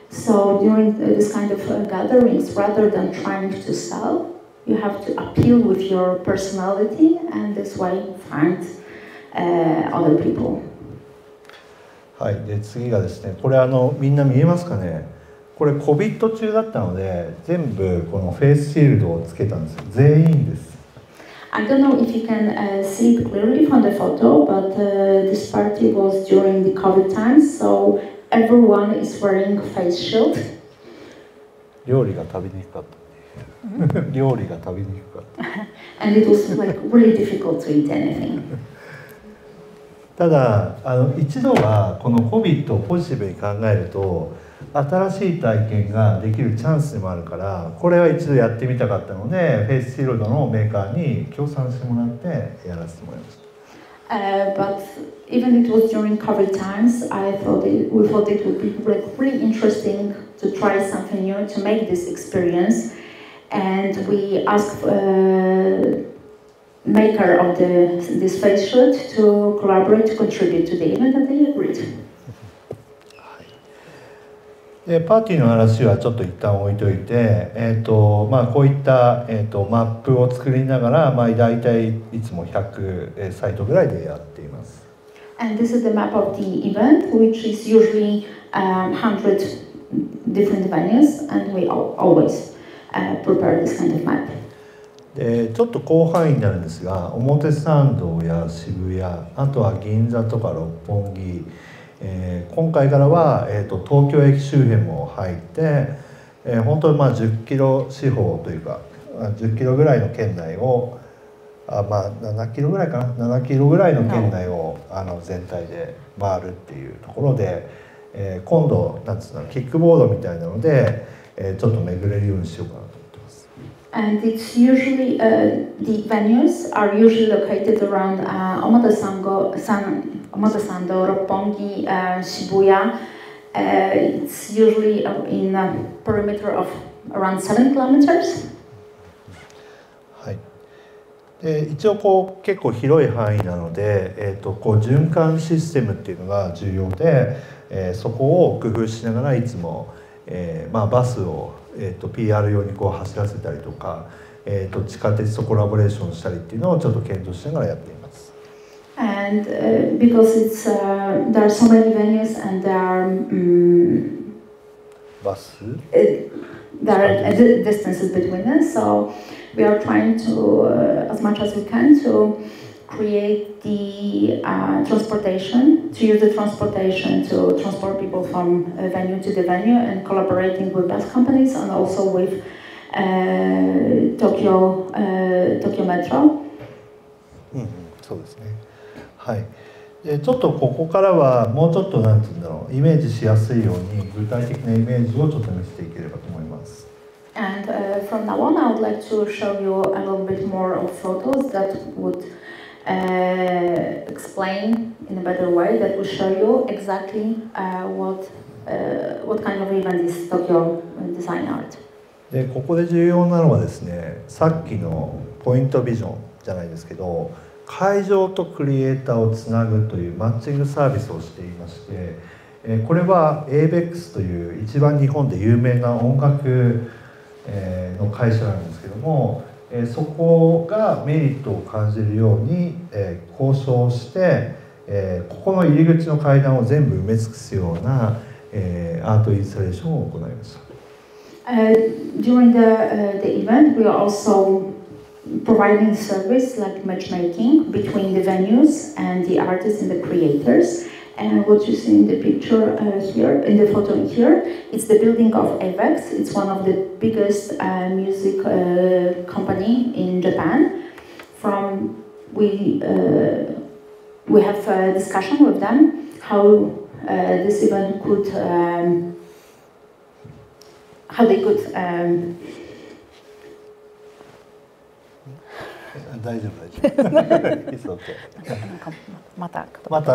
So during this kind of gatherings, rather than trying to sell, you have to appeal with your personality, and this way find other people. はい、で次がですね、これみんな見えますかね。これ COVID 中だったので全部このフェイスシールドをつけたんですよ。全員です。I don't know if you can see it clearly from the photo, but this party was during the COVID times, so everyone is wearing face shield. 料理が食べにくかった。料理が食べにくかった。And it was like really difficult to eat anything. ただ一度はこの COVID をポジティブに考えると新しい体験ができるチャンスでもあるから、これは一度やってみたかったのでフェイスシールドのメーカーに協賛してもらってやらせてもらいました。But even it was during COVID times, we thought it would be really interesting to try something new, to make this experience, and we asked maker of this face shield to collaborate, to contribute to the event, and they agreed. でパーティーの話はちょっと一旦置いといて、こういった、マップを作りながら、大体いつも100サイトぐらいでやっています。And this is the map of the event, which is usually 100 different venues, and we always prepare this kind of map. でちょっと広範囲になるんですが、表参道や渋谷、あとは銀座とか六本木、今回からは、東京駅周辺も入って、本当に10キロ四方というか10キロぐらいの圏内を7キロぐらいかな、7キロぐらいの圏内を全体で回るっていうところで、今度なんつうのキックボードみたいなので、ちょっと巡れるようにしようかなと思ってます。And it's usually the venues are usually located around Omotesando, Roppongi, Shibuya. It's usually in a perimeter of around 7 kilometers. はい。で一応結構広い範囲なので、循環システムっていうのが重要で、そこを工夫しながらいつも、バスをPR 用に走らせたりとか、地下鉄とコラボレーションしたりっていうのをちょっと検討しながらやっています。And because there are so many venues and there are there are distances between them, so we are trying to as much as we can to create the transportation, to use the transportation to transport people from venue to the venue, and collaborating with bus companies and also with Tokyo Metro. そうですね。はい。でちょっとここからはもうちょっとなんていうんだろう、イメージしやすいように具体的なイメージをちょっと見せていければと思います。And from now on, I would like to show you a little bit more of photos that would explain in a better way, that will show you exactly what kind of event is Tokyo Design Art. でここで重要なのはですね、さっきのポイントビジョンじゃないですけど、会場とクリエイターをつなぐというマッチングサービスをしていまして、これは ABEX という一番日本で有名な音楽の会社なんですけども、そこがメリットを感じるように交渉して、ここの入り口の階段を全部埋め尽くすようなアートインスタレーションを行いました。During the event, we are also providing service like matchmaking between the venues and the artists and the creators. And what you see in the picture here, in the photo here, it's the building of ABEX. It's one of the biggest music company in Japan. We have a discussion with them how this event could, how they could. 大丈夫It's okay. また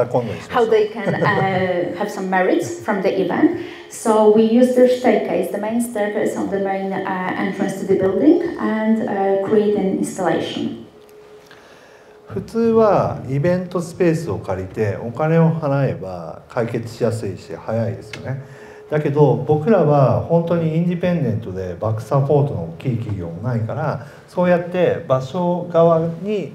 今度にしましょう。 How they can have some merits from the event. So we use their staircase, the main staircase of the main entrance to the building, and create an installation. 普通はイベントスペースを借りてお金を払えば解決しやすいし早いですよね。だけど僕らは本当にインディペンデントでバックサポートの大きい企業もないから、そうやって場所側に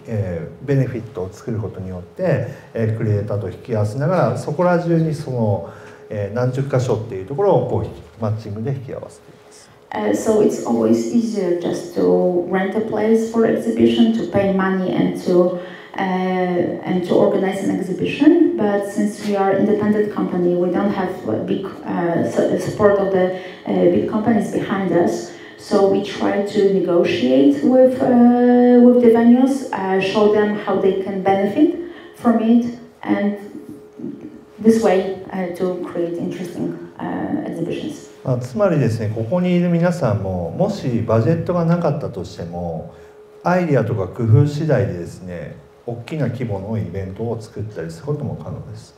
ベネフィットを作ることによってクリエイターと引き合わせながら、そこら中にその何十箇所っていうところをこうマッチングで引き合わせています。So it's always easier just to rent a place for exhibition, to pay money and to organize an exhibition. But since we are an independent company, we don't have big support of the big companies behind us. So we try to negotiate with the venues, show them how they can benefit from it, and this way to create interesting exhibitions. つまりですね、ここにいる皆さんももしバジェットがなかったとしてもアイディアとか工夫次第でですね、大きな規模のイベントを作ったりすることも可能です。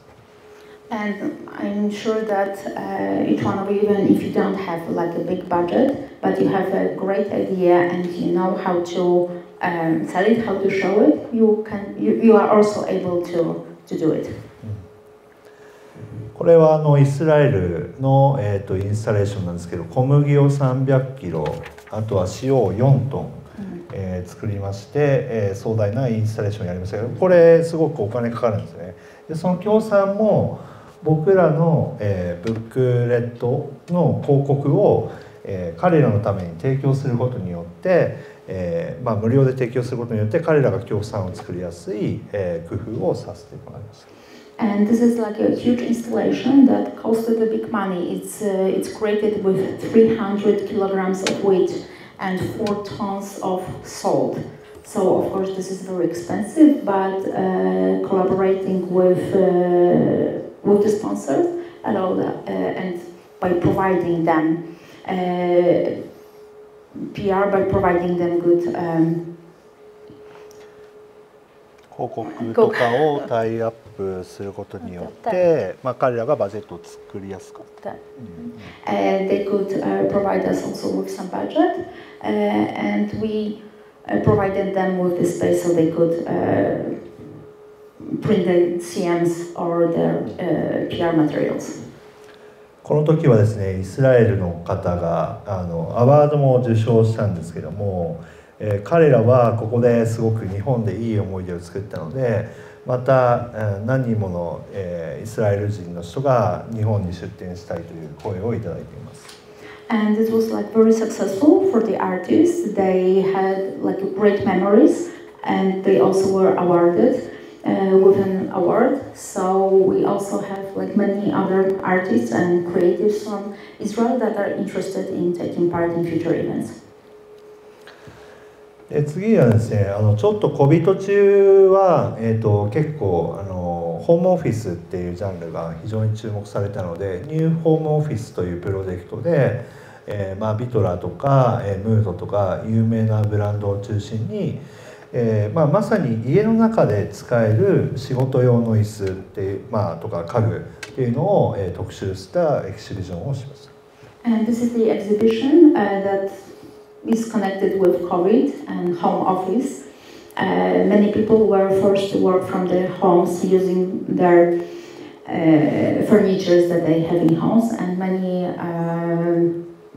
And I'm sure that each one of you, even if you don't have like a big budget, but you have a great idea and you know how to sell it, how to show it, you are also able to do it. これはイスラエルの、インスタレーションなんですけど、小麦を300キロ、あとは塩を4トン、作りまして、壮大なインスタレーションをやりましたけど、これすごくお金かかるんですね。でその協賛も僕らの、ブックレットの広告を、彼らのために提供することによって、無料で提供することによって彼らが協賛を作りやすい、工夫をさせてもらいました。And this is like a huge installation that costed a big money. It's created with 300 kilograms of wheat and 4 tons of salt. So of course this is very expensive, but collaborating with the sponsors and by providing them PR, by providing them good 広告とかをタイアップすることによって、彼らがバジェットを作りやすかった。They could provide us also with some budget, and we provided them with the space so they could print the CMs or their PR materials. この時はですね、イスラエルの方がアワードも受賞したんですけども、彼らはここですごく日本でいい思い出を作ったので、また何人ものイスラエル人の人が日本に出展したいという声をいただいています。And it was like very successful for the artists. They had like great memories and they also were awarded with an award. So we also have like many other artists and creatives from Israel that are interested in taking part in future events. 次はですね、ちょっとCOVID中は、結構ホームオフィスっていうジャンルが非常に注目されたので、ニューホームオフィスというプロジェクトで、ビトラとか、ムードとか有名なブランドを中心に、まさに家の中で使える仕事用の椅子っていう、とか家具っていうのを、特集したエキシビジョンをしました。And this is the exhibition that is connected with COVID and home office. Many people were forced to work from their homes using their furniture that they have in homes, and many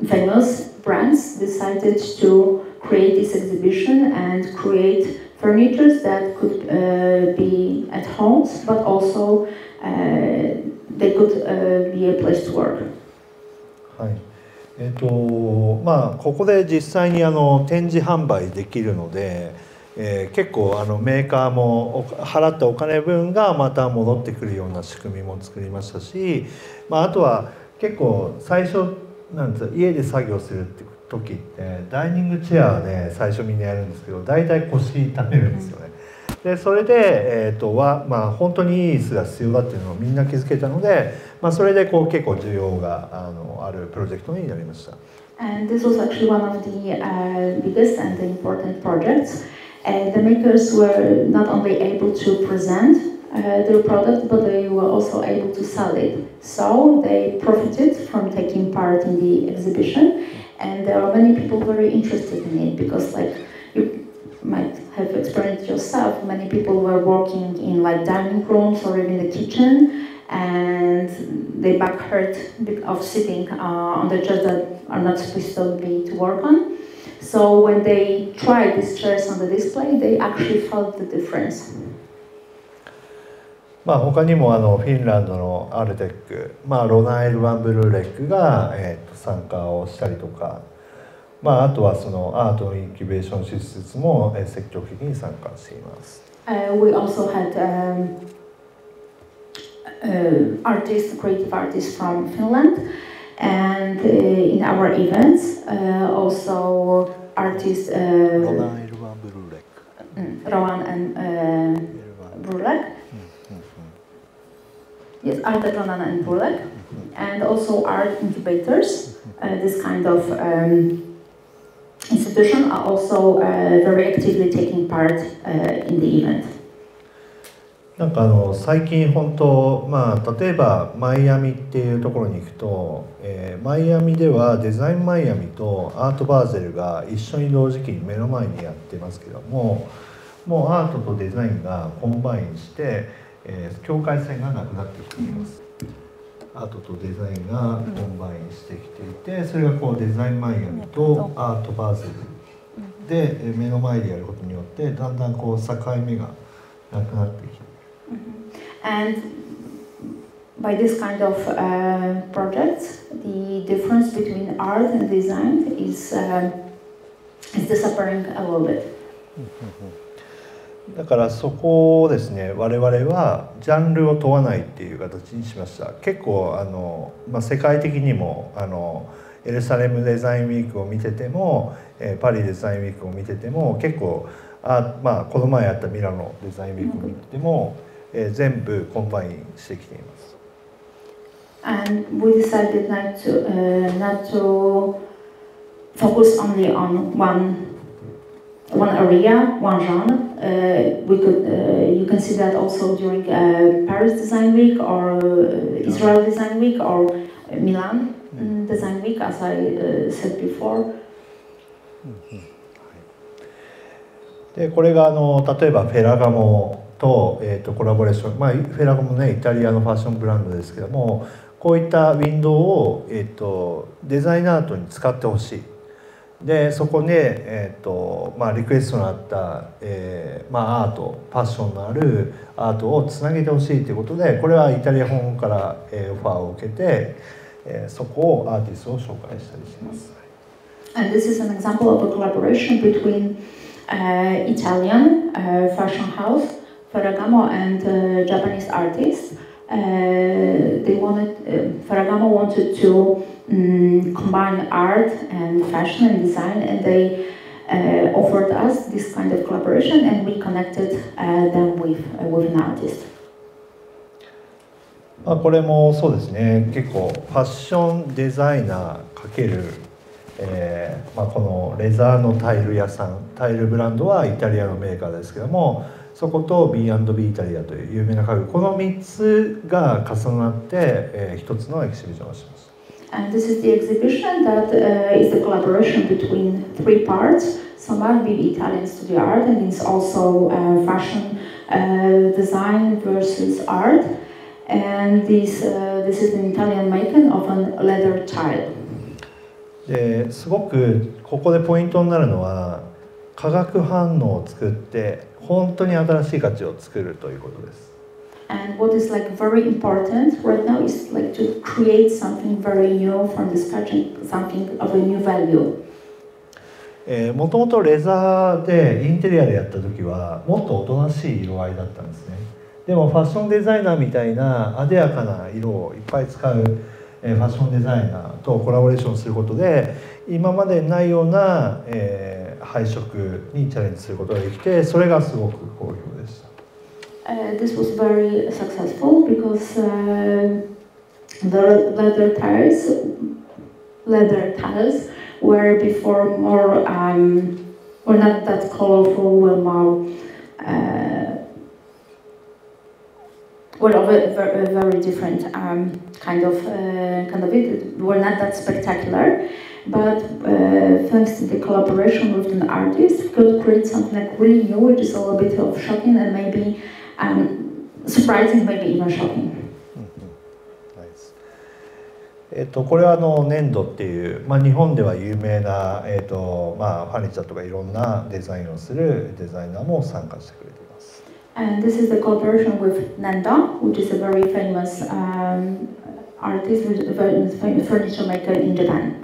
famous brands decided to create this exhibition and create furniture that could be at homes, but also they could be a place to work. はい。ここで実際に展示販売できるので、結構メーカーも払ったお金分がまた戻ってくるような仕組みも作りましたし、あとは結構最初なんです家で作業するって時ってダイニングチェアで最初みんなやるんですけど、大体腰痛めるんですよね。でそれで、本当にいい椅子が必要だっていうのをみんな気づけたので、それで結構需要があるプロジェクトになりました。And this was actually one of the biggest and important projects. The makers were not only able to present their product, but they were also able to sell it. So they profited from taking part in the exhibition, and there are many people very interested in it because, like you might have experienced yourself, many people were working in like dining rooms or even the kitchen, and their back hurt of sitting on the chairs that are not supposed to be to work on. So when they tried these chairs on the display, they actually felt the difference. 他にもフィンランドのアルテック、ロナエル・ワンブルーレックが、参加をしたりとか、あとはそのアートのインキュベーション施設も、積極的に参加しています。We also had artists, creative artists from Finland, and in our events, also artists Rowan and Brulek. Rowan and Brulek. Yes, art at Rowan and Brulek, and also art incubators. This kind of institution are also very actively taking part in the event. なんか最近本当、例えばマイアミっていうところに行くと、マイアミではデザインマイアミとアートバーゼルが一緒に同時期に目の前にやってますけども、もうアートとデザインがコンバインして、境界線がなくなってきています。アートとデザインがコンバインしてきていて、それがデザインマイアミとアートバーゼルで目の前でやることによってだんだん境目がなくなってきて。And by this kind of projects, the difference between art and design is disappearing a little bit. だからそこをですね、我々はジャンルを問わないっていう形にしました。結構世界的にもエルサレムデザインウィークを見てても、パリデザインウィークを見てても結構この前やったミラノデザインウィークを見てても、全部コンバインしてきています。And we decided not to focus only on one area, one genre. We could you can see that also during Paris Design Week or Israel Design Week or Milan Design Week, as I said before. でこれが例えばフェラガモと、コラボレーション、フェラガモねイタリアのファッションブランドですけども、こういったウィンドウを、デザインアートに使ってほしい。でそこで、リクエストのあった、アートパッションのあるアートをつなげてほしいということで、これはイタリア本から、オファーを受けて、そこをアーティストを紹介したりします。And this is an example of a collaboration between Italian fashion house, Ferragamo and Japanese artists. Ferragamo wanted to combine art and fashion and design, and they offered us this kind of collaboration, and we connected them with an artist. これもそうですね、結構ファッションデザイナー×このレザーのタイル屋さん、タイルブランドはイタリアのメーカーですけども、そこと B&B イタリアという有名な家具、この3つが重なって一つのエキシビションをします。And this is the exhibition that is the collaboration between three parts. Some be Italian studio art, and it's also fashion design versus art. And this is an Italian making of a leather tile. ですごくここでポイントになるのは、化学反応を作って本当に新しい価値を作るということです。And what is like very important right now is like to create something very new from this catching, something of a new value. もともとレザーでインテリアでやった時はもっとおとなしい色合いだったんですね。でもファッションデザイナーみたいな艶やかな色をいっぱい使うファッションデザイナーとコラボレーションすることで今までないような配色にチャレンジすることができて、それがすごく好評でした。This was very successful because the leather tiles were before more were not that colorful, were more were of a very different kind of it. Were not that spectacular, but thanks to the collaboration with an artist, we could create something like really new, which is a little bit of shocking and maybe surprising, maybe even shocking. これは粘土っていう、日本では有名な、ファニチャーとかいろんなデザインをするデザイナーも参加してくれています。And this is the collaboration with Nendo, which is a very famous artist, furniture maker in Japan.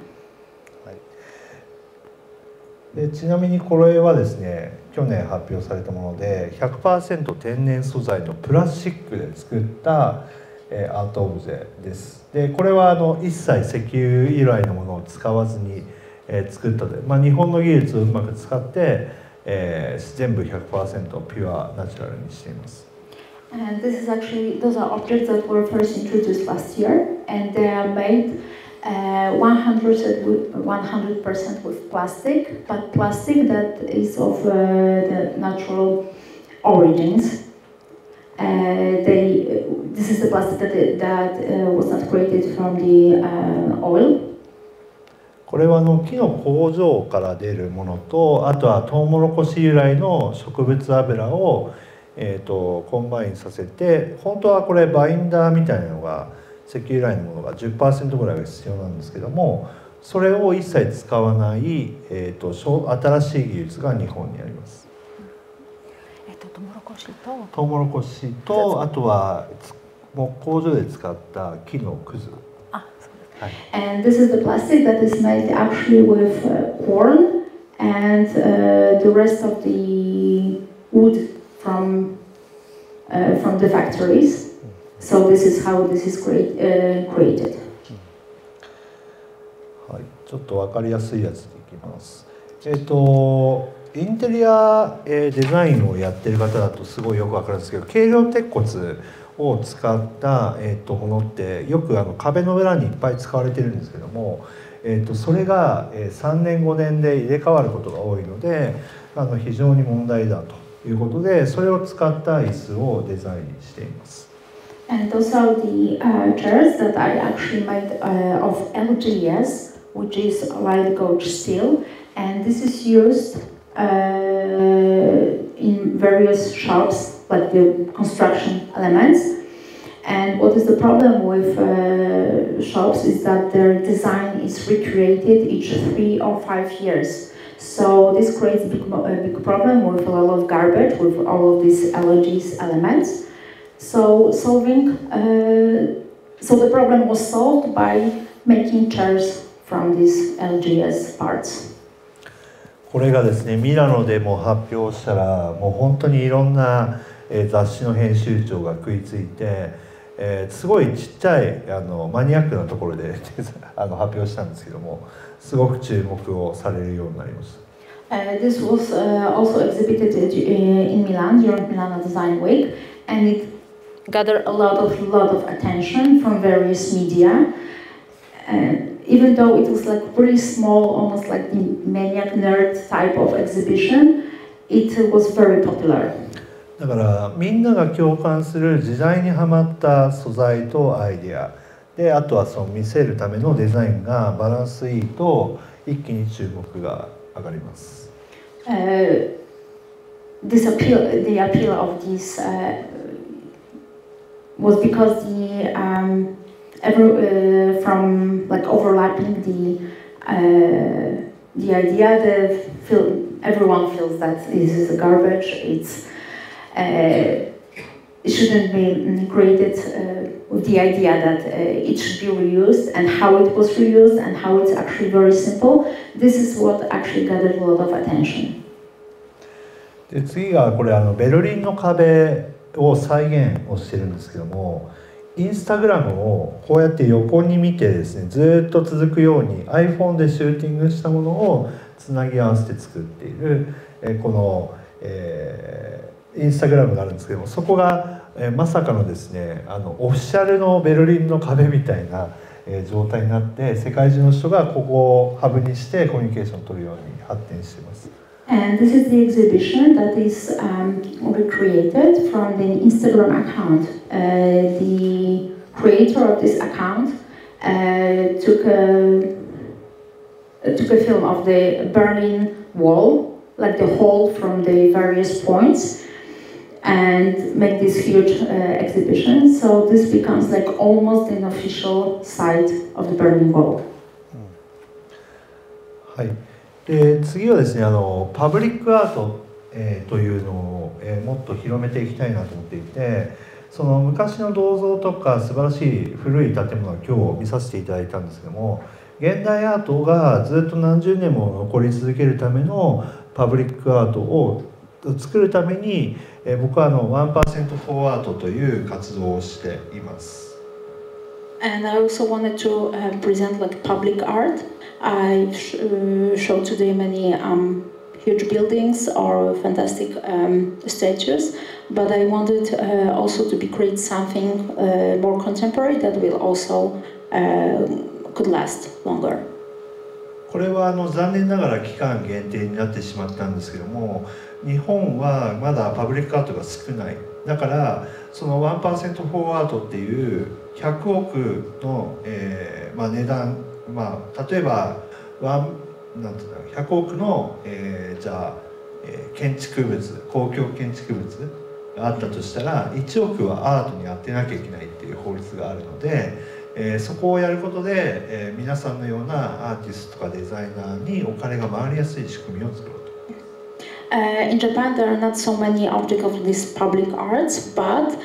でちなみにこれはですね、去年発表されたもので 100% 天然素材のプラスチックで作ったアートオブジェです。でこれは一切石油由来のものを使わずに作ったで、日本の技術をうまく使って全部 100% ピュアナチュラルにしています。And this is actually, those are objects that were first introduced last year, and they are made 100% with plastic, but plastic that is of the natural origins. This is the plastic that was not created from the oil. これは木の工場から出るものと、あとはトウモロコシ由来の植物油を、コンバインさせて、本当はこれバインダーみたいなのが石油由来のものが 10% ぐらいが必要なんですけども、それを一切使わない、新しい技術が日本にあります。トウモロコシとあとは木工所で使った木のくず。And this is the plastic that is made actually with corn and the rest of the wood from the factories. So this is how this is created. はい、ちょっと分かりやすいやつでいきます。インテリアデザインをやってる方だとすごいよく分かるんですけど、軽量鉄骨を使ったものってよく壁の裏にいっぱい使われてるんですけども、それが3年5年で入れ替わることが多いので非常に問題だということで、それを使った椅子をデザインしています。And those are the chairs that I actually made of LGS, which is light gauge steel, and this is used in various shops, like the construction elements. And what is the problem with shops is that their design is recreated each 3 or 5 years. So this creates a big problem with a lot of garbage with all of these LGS elements. So the problem was solved by making chairs from these LGS parts. これがですね、ミラノでも発表したら、もう本当にいろんな雑誌の編集長が食いついて、すごいちっちゃいマニアックなところで発表したんですけども、すごく注目をされるようになりました。This was also exhibited in Milan during Milano Design Week, and it gathered a lot of attention from various media. Even though it was like really small, almost like the maniac nerd type of exhibition, it was very popular. だからみんなが共感する時代にはまった素材とアイデアで、あとはその見せるためのデザインがバランスいいと一気に注目が上がります。The appeal of this was because from like overlapping the idea, everyone feels that this is garbage. It shouldn't be created with the idea that it should be reused, and how it was reused, and how it's actually very simple. This is what actually gathered a lot of attention. で次がこれベルリンの壁を再現をしてるんですけども、インスタグラムをこうやって横に見てですね、ずっと続くように iPhone でシューティングしたものをつなぎ合わせて作っているこの、インスタグラムがあるんですけども、そこがまさかのですね、オフィシャルのベルリンの壁みたいな状態になって、世界中の人がここをハブにしてコミュニケーションを取るように発展しています。And this is the exhibition that is recreated from the Instagram account. The creator of this account took a film of the Berlin Wall, like the whole from the various points, and make this huge exhibition. So this becomes like almost an official site of the Berlin Wall. はい。で次はですね、パブリックアート、というのを、もっと広めていきたいなと思っていて、その昔の銅像とか素晴らしい古い建物を今日見させていただいたんですけども、現代アートがずっと何十年も残り続けるためのパブリックアートを作るために、僕は1% for Art という活動をしています。And I also wanted to present like public art. I showed today many huge buildings or fantastic statues, but I wanted also to create something more contemporary that will also could last longer. これは残念ながら期間限定になってしまったんですけども、日本はまだパブリックアートが少ない。だからその 1% for Art っていう100億の、値段、例えばなんていうの100億の、建築物、公共建築物があったとしたら1億はアートに当てなきゃいけないっていう法律があるので、そこをやることで、皆さんのようなアーティストとかデザイナーにお金が回りやすい仕組みを作ろうと。In Japan, there are not so many objects of this public arts, but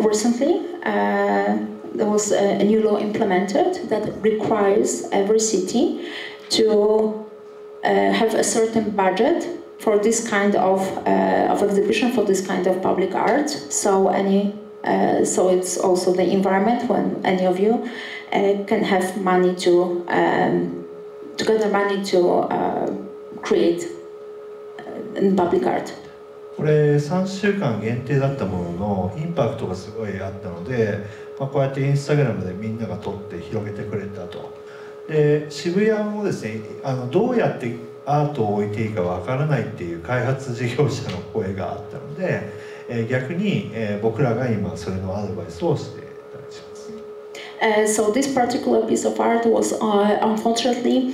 recently there was a new law implemented that requires every city to have a certain budget for this kind of exhibition, for this kind of public art. So it's also the environment when any of you can have money to gather money to create public art. これ3週間限定だったもののインパクトがすごいあったので、こうやってインスタグラムでみんなが撮って広げてくれたと。で渋谷もですね、どうやってアートを置いていいかわからないっていう開発事業者の声があったので、逆に、僕らが今それのアドバイスをしていたりします。So this particular piece of art was unfortunately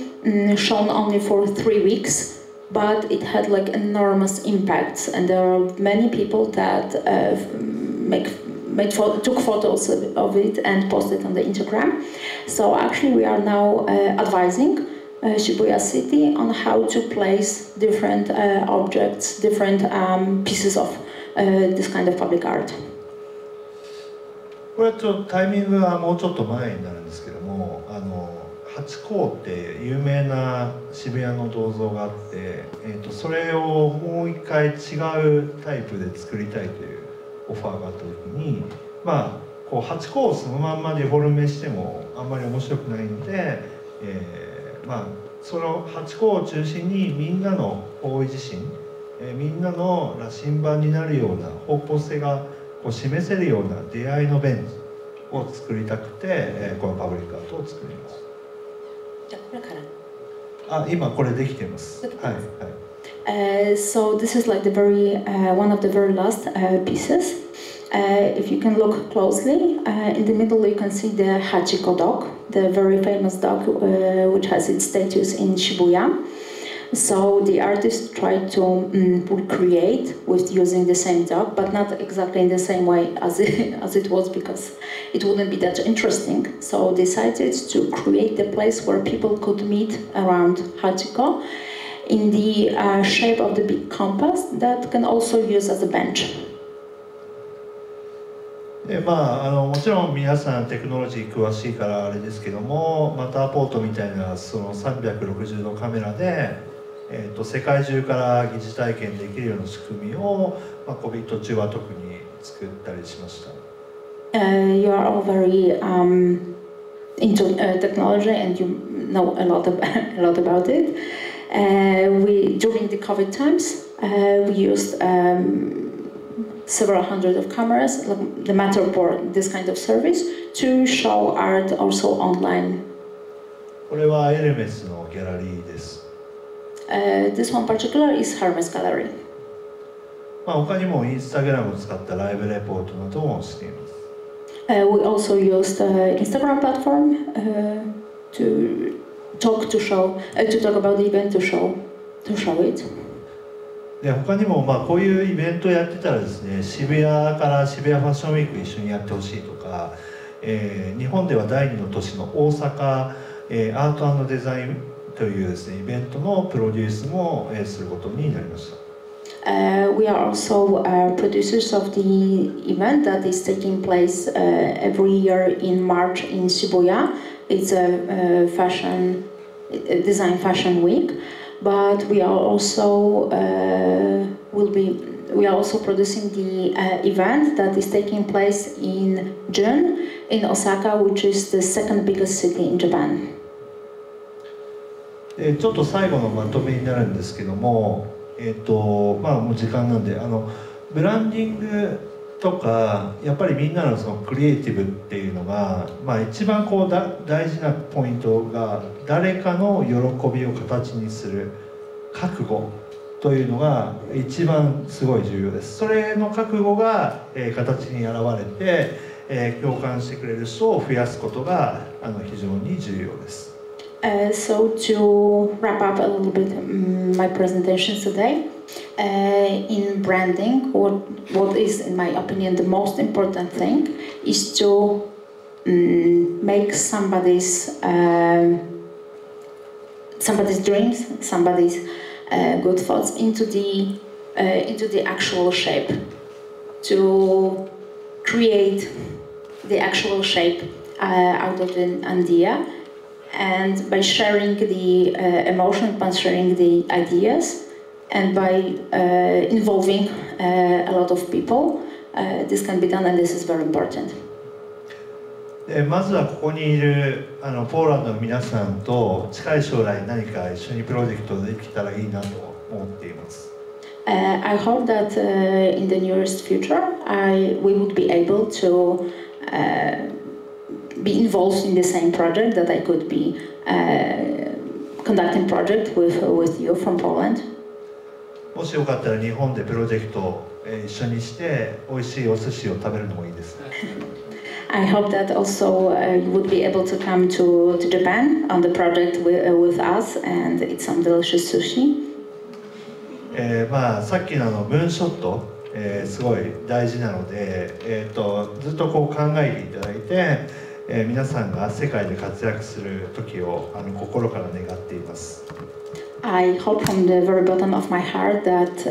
shown only for 3 weeks. But it had like enormous impacts, and there are many people that took photos of it and posted on the Instagram. So actually we are now advising Shibuya City on how to place different objects, different pieces of this kind of public art. これはタイミングがもうちょっと前になるんですけども、ハチ公って有名な渋谷の銅像があって、それをもう一回違うタイプで作りたいというオファーがあった時に、まあこうハチ公をそのまんまデフォルメしてもあんまり面白くないので、まあそのハチ公を中心にみんなの方位自身、みんなの羅針盤になるような方向性がこう示せるような出会いのベンチを作りたくて、このパブリックアートを作ります。じゃあこれから。あ、今これできてます。はいはい。So this is like the very one of the very last pieces. If you can look closely, in the middle you can see the Hachiko dog, the very famous dog which has its statues in Shibuya. So the artist tried to recreate with using the same dog, but not exactly in the same way as it was, because it wouldn't be that interesting. So decided to create the place where people could meet around Hachiko in the shape of the big compass that can also use as a bench. でまあ、もちろん皆さんテクノロジー詳しいからあれですけども、マターポートみたいなその360度カメラで、世界中から疑似体験できるような仕組みを、まあ、COVID 中は特に作ったりしました。You are all very into technology and you know a lot about it. During the COVID times, we used several hundred of cameras, like the Matterport, this kind of service, to show art also online. これはエルメスのギャラリーです。This one particular is Hermes Gallery. まあ他にもインスタグラムを使ったライブレポートなどもしています。We also used the Instagram platform to talk about the event to show it. で他にもまあこういうイベントをやってたらですね、渋谷から渋谷ファッションウィーク一緒にやってほしいとか、日本では第2の都市の大阪、アート&デザインというですねイベントのプロデュースもすることになりました。We are also producers of the event that is taking place every year in March in Shibuya. It's a design fashion week, but we are also producing the event that is taking place in June in Osaka, which is the second biggest city in Japan. ちょっと最後のまとめになるんですけども、まあもう時間なんで、ブランディングとかやっぱりみんなのそのクリエイティブっていうのが、まあ一番こう大事なポイントが誰かの喜びを形にする覚悟というのが一番すごい重要です。それの覚悟が、形に現れて、共感してくれる人を増やすことが非常に重要です。So to wrap up a little bit my presentations today, in branding, what is, in my opinion, the most important thing is to make somebody's dreams, somebody's good thoughts into the actual shape, to create the actual shape out of an idea. And by sharing the emotion, by sharing the ideas, and by involving a lot of people, this can be done, and this is very important. まずはここにいるポーランドの皆さんと近い将来何か一緒にプロジェクトできたらいいなと思っています。I hope that in the nearest future, we would be able to be involved in the same project, that I could be conducting project with you from Poland. もしよかったら日本でプロジェクトを一緒にして美味しいお寿司を食べるのもいいですね。I hope that also you would be able to come to Japan on the project with us and eat some delicious sushi. まあさっきのムーンショット、すごい大事なので、ずっとこう考えていただいて。皆さんが世界で活躍する時を心から願っています。I hope from the very bottom of my heart that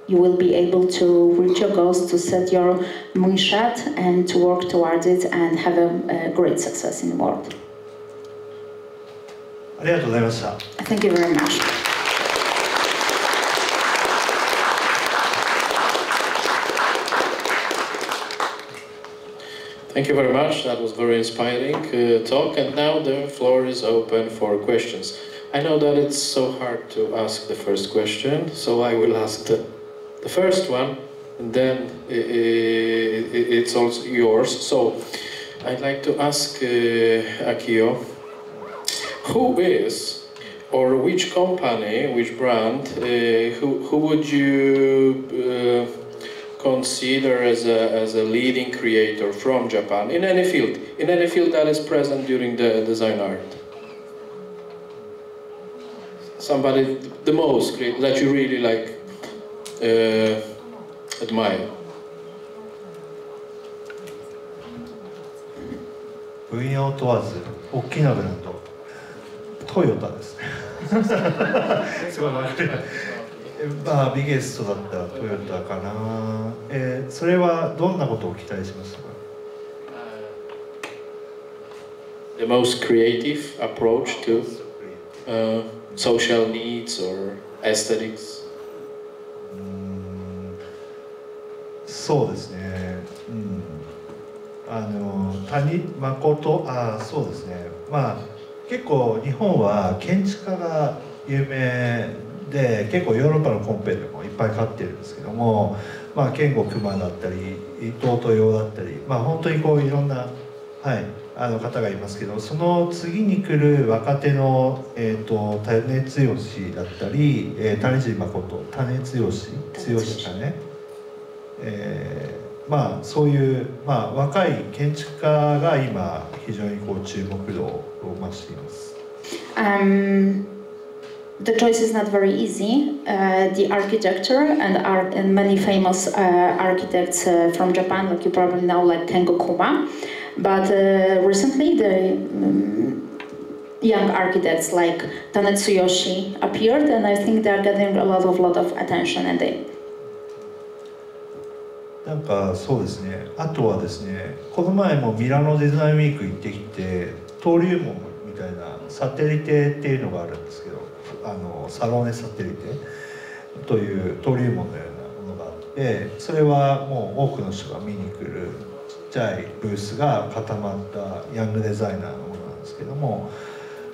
you will be able to reach your goals, to set your moonshot and to work towards it and have a great success in the world. りがとうございました。Thank you very much. Thank you very much. That was very inspiring talk. And now the floor is open for questions. I know that it's so hard to ask the first question, so I will ask the first one, and then it's also yours. So I'd like to ask Akio, who is, or which company, which brand, who would you consider as a leading creator from Japan in any field that is present during the design art? Somebody the most that you really like, admire. 分野を問わず大きなブランド、トヨタですね。すごい分かります。まあビゲストだったらトヨタかな。それはどんなことを期待しますか？ The most creative approach to social needs or aesthetics. そうですね。そうですね。まあ結構日本は建築家が有名で、結構ヨーロッパのコンペでもいっぱい勝ってるんですけども、まあ健吾熊だったり伊藤豊だったり、まあ本当にこういろんな方がいますけど、その次に来る若手の種剛だったり、種尻誠、種剛かね。まあそういう、まあ、若い建築家が今非常にこう注目度を増しています。The choice is not very easy. The architecture and many famous architects from Japan, like you probably know, like Kengo Kuma. But recently, the young architects like Tanetsuyoshi appeared, and I think they're getting a lot of attention. And they なんかそうですね。あとはですね、この前もミラノデザインウィーク行ってきて、登竜門みたいなサテリテっていうのがあるんですけど、サローネサテリテという登竜門のようなものがあって、それはもう多くの人が見に来るちっちゃいブースが固まったヤングデザイナーのものなんですけども、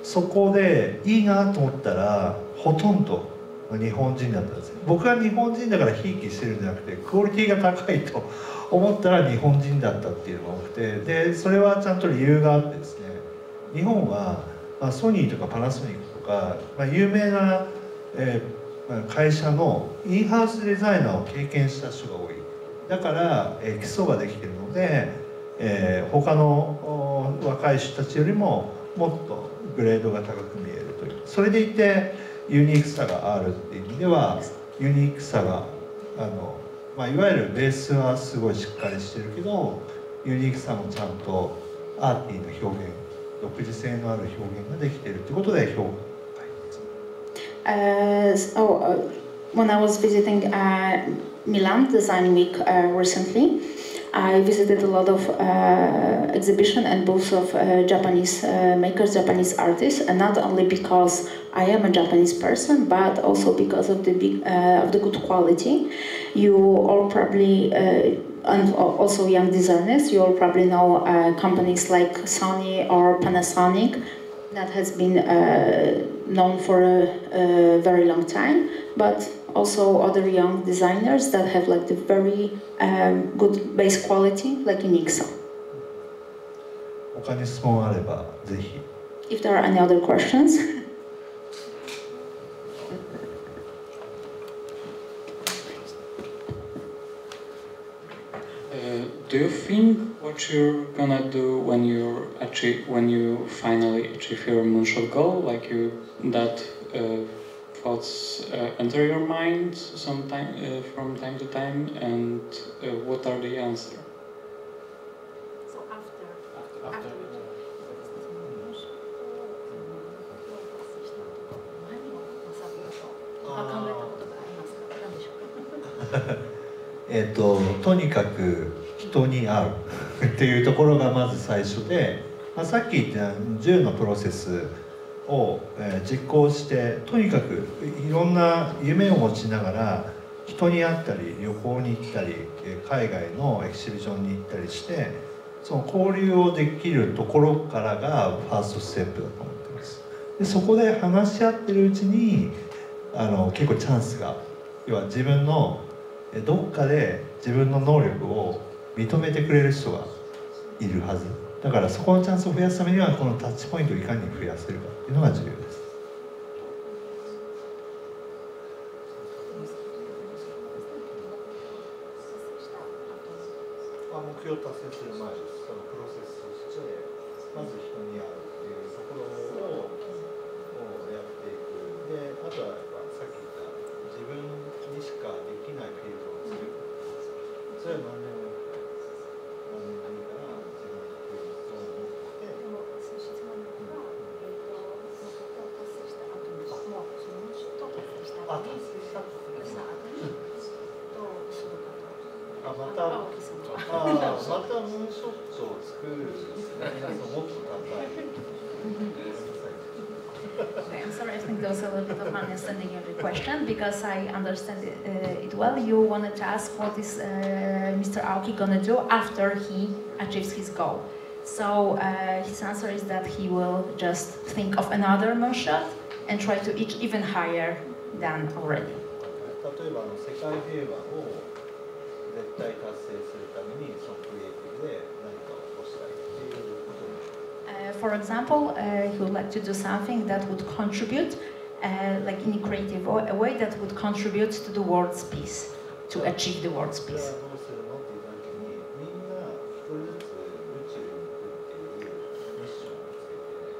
そこでいいなと思ったらほとんど日本人だったんです。僕は日本人だからひいきしてるんじゃなくて、クオリティが高いと思ったら日本人だったっていうのが多くて、でそれはちゃんと理由があってですね、日本は、ソニーとかパナソニックとか、有名な、会社のインハウスデザイナーを経験した人が多い。だから、基礎ができているので、他の若い人たちよりももっとグレードが高く見えるという。それでいてユニークさがあるっていう意味では、ユニークさがいわゆるベースはすごいしっかりしてるけど、ユニークさもちゃんとアーティーな表現、独自性のある表現ができているということで評価が高いです。When I was visiting Milan Design Week recently, I visited a lot of exhibition and booths of Japanese makers, Japanese artists, and not only because I am a Japanese person, but also because of the good quality. You all probably, and also young designers, you all probably know companies like Sony or Panasonic that has been known for a very long time, but also other young designers that have like the very good base quality, like in Iksa. 他に質問あればぜひ。If there are any other questions. Do you think what you're gonna do when you finally achieve your moonshot goal, like that thoughts enter your mind sometime from time to time, and what are the answers? So after. とにかく人に会うっていうところがまず最初で、さっき言った10のプロセスをを実行して、とにかくいろんな夢を持ちながら人に会ったり旅行に行ったり海外のエキシビションに行ったりして、その交流をできるところからがファーストステップだと思ってます。でそこで話し合ってるうちに結構チャンスが、要は自分のどっかで自分の能力を認めてくれる人がいるはずだから、そこのチャンスを増やすためにはこのタッチポイントをいかに増やせるかっていうのが重要です。目標達成する前です。そのプロセスとしてまず人に会うっていうところをやっていく。であとはやっぱさっき言った自分にしかできないフィールドを作る。それは何年もいいから自分のフィールドを持ってでもそういう質問が目標を達成した後にもうその目標を達成した後にどうするかと。またムーンショットを作るもっと高い。Okay, I'm sorry, I think there was a little bit of understanding of the question because I understand it well. You wanted to ask what is Mr. Aoki gonna do after he achieves his goal. So his answer is that he will just think of another moonshot and try to reach even higher than already. 例えば世界平和を絶対達成するためにそのクリエイティブで何かを起こしたいっていうことに。For example, he would like to do something that would contribute, like in a creative way, that would contribute to the world's peace, to achieve the world's peace. どうするのっていう時にみんな一人ずつ宇宙に行くっていうミッションをつけて、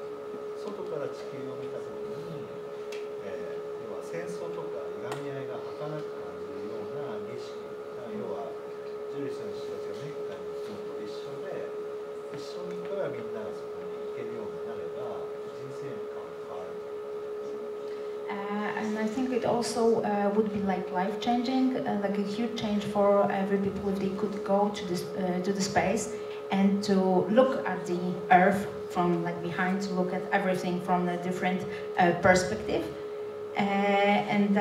外から地球を見た時に、要は戦争とかいがみ合いが儚く感じるような儀式。要はジュリスの人たちがメッカに行くのと一緒で、一緒に行ったらみんながそこに行けるようになれば人生観が変わる。And I think it also would be like life-changing, like a huge change for every people if they could go to the space and to look at the Earth from like behind, to look at everything from a different perspective, and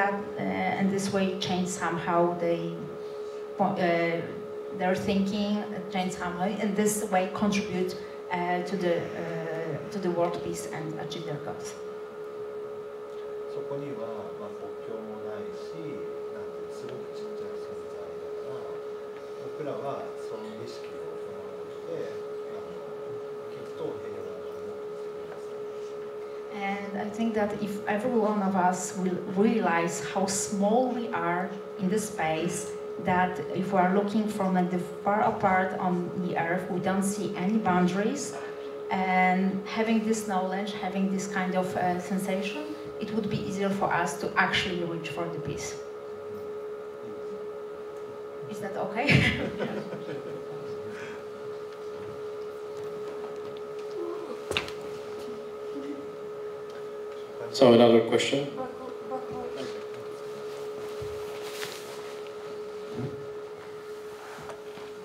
this way change somehow their thinking, change somehow, and this way contribute to the world peace and achieve their goals. そこには国境もないし、なんてすごくちっちゃい存在だから、僕らはその意識を行うことで、きっと平和が持っています。 And I think that if every one of us will realize how small we are in the space, that if we are looking from like the far apart on the earth, we don't see any boundaries, and having this knowledge, having this kind of sensation, it would be easier for us to actually reach for the peace. Is that okay? So another question?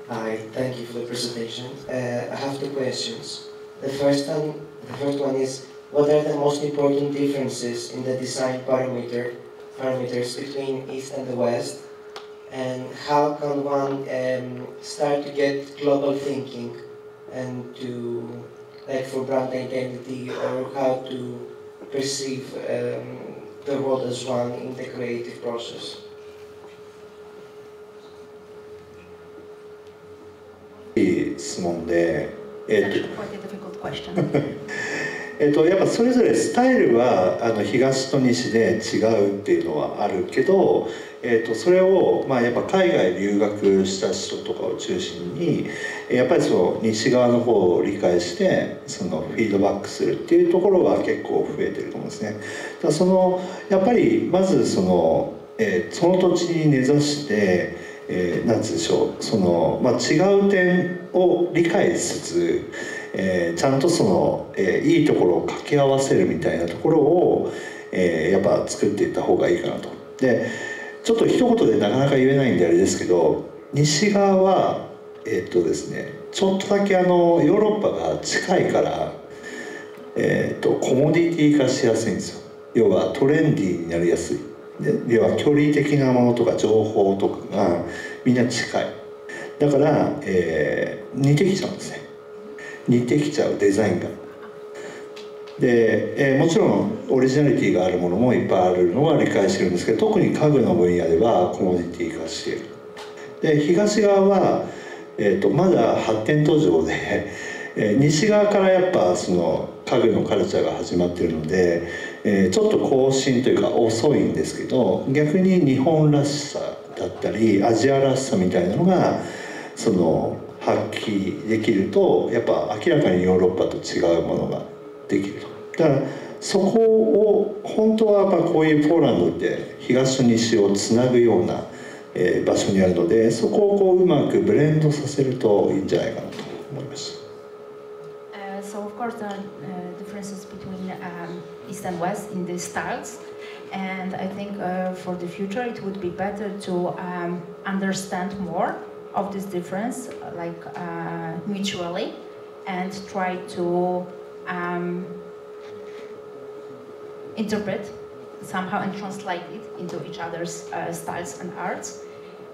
Hi, thank you for the presentation. I have two questions. The first one is, what are the most important differences in the design parameters between East and the West? And how can one start to get global thinking and to, like for brand identity, or how to perceive the world as one in the creative process? いい質問で、Quite a difficult question. やっぱそれぞれスタイルは東と西で違うっていうのはあるけど、それをやっぱ海外留学した人とかを中心にやっぱりその西側の方を理解してそのフィードバックするっていうところは結構増えてると思うんですね。だからやっぱりまずその土地に根ざしてなんつうでしょう、違う点を理解しつつ、ちゃんといいところを掛け合わせるみたいなところを、やっぱ作っていった方がいいかなと。でちょっと一言でなかなか言えないんであれですけど、西側はですね、ちょっとだけヨーロッパが近いからコモディティ化しやすいんですよ。要はトレンディーになりやすい。で要は距離的なものとか情報とかがみんな近い。だから、似てきちゃうんですね。似てきちゃうデザインが。で、もちろんオリジナリティがあるものもいっぱいあるのは理解してるんですけど、特に家具の分野ではコモディティ化している。で東側は、まだ発展途上で、西側からやっぱその家具のカルチャーが始まっているので、ちょっと更新というか遅いんですけど、逆に日本らしさだったりアジアらしさみたいなのがその発揮できると、やっぱ明らかにヨーロッパと違うものができると。だからそこを本当はやっぱこういうポーランドって東と西をつなぐような場所にあるので、そこをこううまくブレンドさせるといいんじゃないかなと思いました。So of course there are differences between East and West in these styles, and I think for the future it would be better to understand more of this difference, like mutually, and try to interpret somehow and translate it into each other's styles and arts.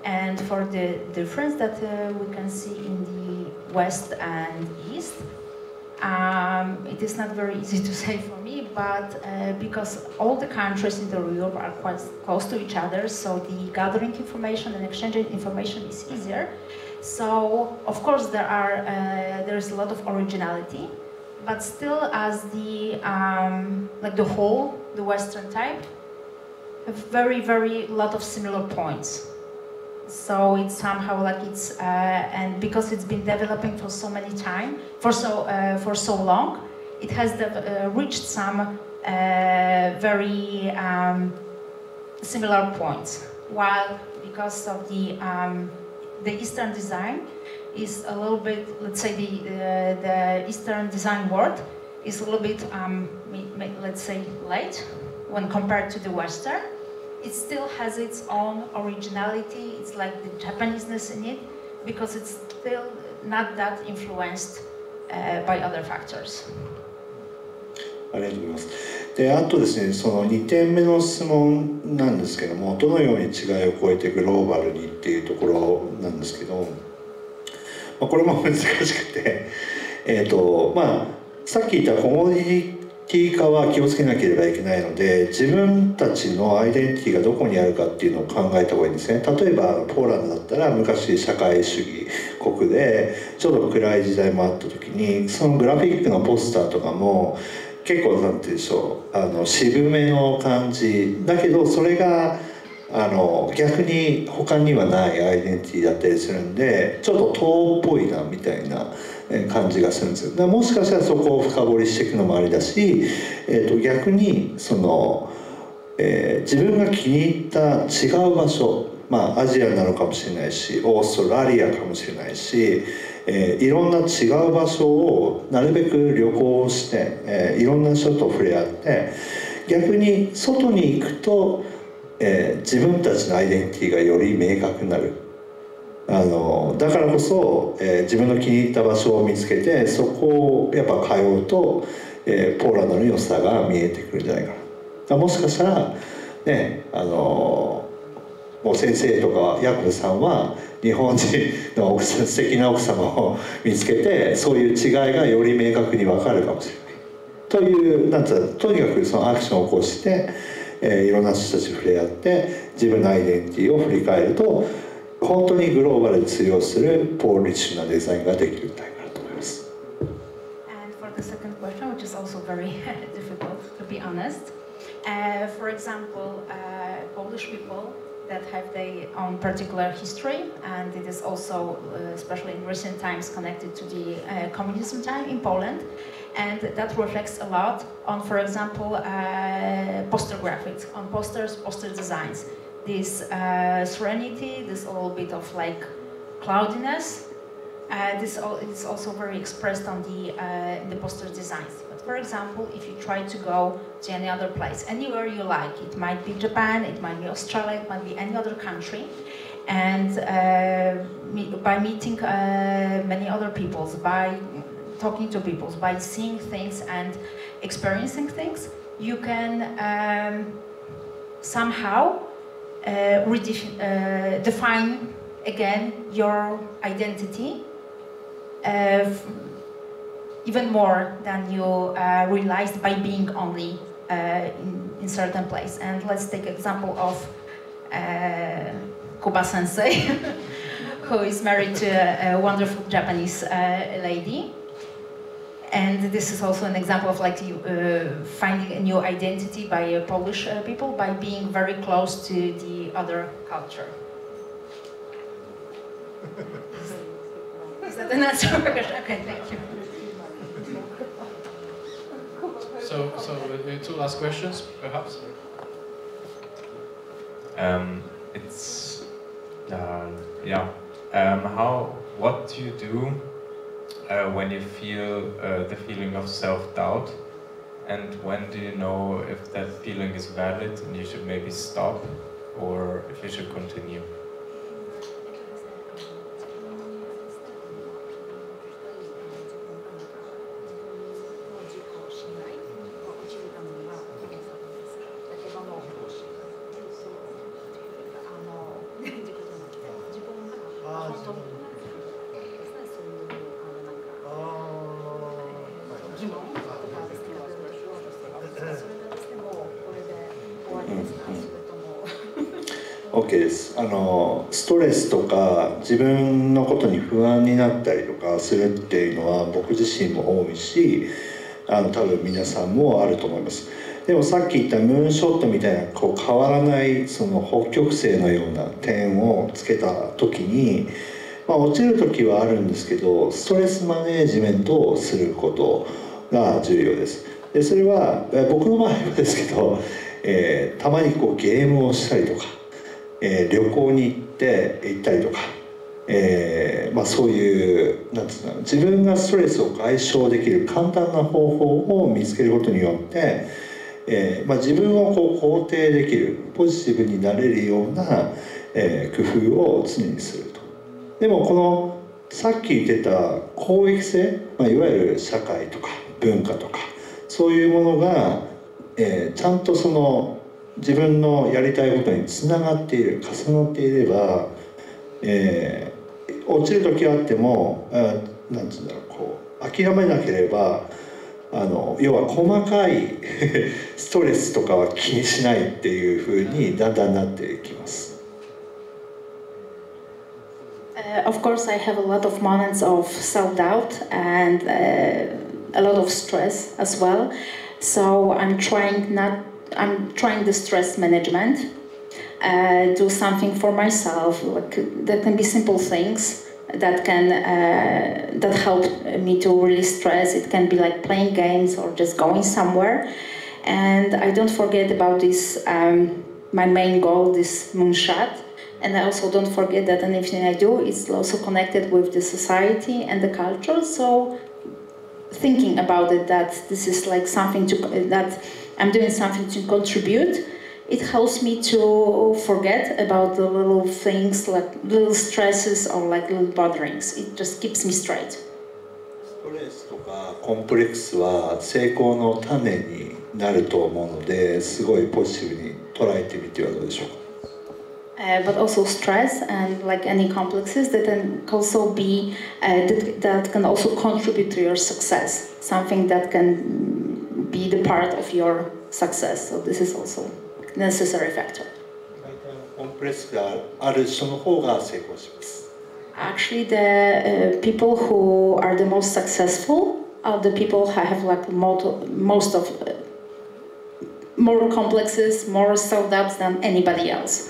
And for the difference that we can see in the West and East, it is not very easy to say for me, but because all the countries in the Europe are quite close to each other, so the gathering information and exchanging information is easier. So of course there is a lot of originality, but still as the like the whole, the Western type, have very lot of similar points. So it's somehow like it's and because it's been developing for so many time, for so long, it has reached some very similar points. While because of the Eastern design is a little bit, let's say the Eastern design world is a little bit let's say late when compared to the Western. It still has its own originality. It's like the Japaneseness in it, because it's still not that influenced by other factors. ありがとうございます。で、あとですね、その2点目の質問なんですけども、どのように違いを超えてグローバルにっていうところなんですけど、これも難しくて、さっき言ったコモディティ化は気をつけなければいけないので、自分たちのアイデンティティがどこにあるかっていうのを考えた方がいいんですね。例えばポーランドだったら昔社会主義国でちょっと暗い時代もあった時に、そのグラフィックのポスターとかも結構なんて言うんでしょう、渋めの感じだけど、それが逆に他にはないアイデンティティだったりするんで、ちょっと東っぽいなみたいな感じがするんですよ。だからもしかしたらそこを深掘りしていくのもありだし、逆にその、自分が気に入った違う場所、アジアなのかもしれないし、オーストラリアかもしれないし、いろんな違う場所をなるべく旅行して、いろんな人と触れ合って、逆に外に行くと、自分たちのアイデンティティがより明確になる。だからこそ、自分の気に入った場所を見つけて、そこをやっぱ通うと、ポーランドの良さが見えてくるんじゃないかな。もしかしたらね、もう先生とかヤコブさんは日本人の素敵な奥様を見つけて、そういう違いがより明確に分かるかもしれないという、なんつうの、とにかくそのアクションを起こして、いろんな人たちと触れ合って自分のアイデンティティを振り返ると、本当にグローバルに通用するポーリッシュなデザインができるんじゃないかなと思います。And for the second question, which is also very difficult to be honest, for example, Polish people that have their own particular history, and it is also, especially in recent times, connected to the communism time in Poland, and that reflects a lot on, for example, poster graphics, on posters, poster designs. This serenity, this little bit of like cloudiness, this is also very expressed on in the poster designs. But for example, if you try to go to any other place, anywhere you like, it might be Japan, it might be Australia, it might be any other country, and by meeting many other peoples, by talking to people, by seeing things and experiencing things, you can somehow define again your identity even more than you realized by being only in certain place. And let's take example of Kuba Sensei, who is married to a wonderful Japanese lady. And this is also an example of like finding a new identity by Polish people by being very close to the other culture. Is that an answer? Okay, thank you. So two last questions, perhaps. It's what do you do when you feel the feeling of self-doubt, and when do you know if that feeling is valid and you should maybe stop, or if you should continue? OK です。ストレスとか自分のことに不安になったりとかするっていうのは僕自身も多いし、多分皆さんもあると思います。でもさっき言ったムーンショットみたいなこう変わらないその北極星のような点をつけた時に、落ちる時はあるんですけど、ストレスマネージメントをすることが重要です。でそれは僕の場合はですけど、たまにこうゲームをしたりとか、旅行に行ったりとか、そういうなんていうの、自分がストレスを解消できる簡単な方法を見つけることによって、自分をこう肯定できるポジティブになれるような、工夫を常にすると。でもこのさっき言ってた公益性、いわゆる社会とか文化とかそういうものが、ちゃんとその自分のやりたいことにつながっている、重なっていれば、落ちる時はあっても、なんていうんだろう、こう諦めなければ、要は細かいストレスとかは気にしないっていうふうにだんだんなっていきます。Of course, I have a lot of moments of self-doubt and a lot of stress as well. So I'm trying the stress management. Do something for myself. Like that can be simple things that help me to release stress. It can be like playing games or just going somewhere. And I don't forget about this. My main goal, this moonshot. And I also don't forget that anything I do is also connected with the society and the culture. So thinking about it, that this is like something that I'm doing something to contribute, it helps me to forget about the little things, like little stresses or like little botherings. It just keeps me straight. ストレスとかコンプレックスは成功の種になると思うので、すごいポジティブに捉えてみてはどうでしょうか。But also stress and like any complexes that can also be that can also contribute to your success, something that can be the part of your success. So this is also a necessary factor. コンプレックスがある人の方が成功します。Actually, the people who are the most successful are the people who have like most of more complexes, more self-doubts than anybody else.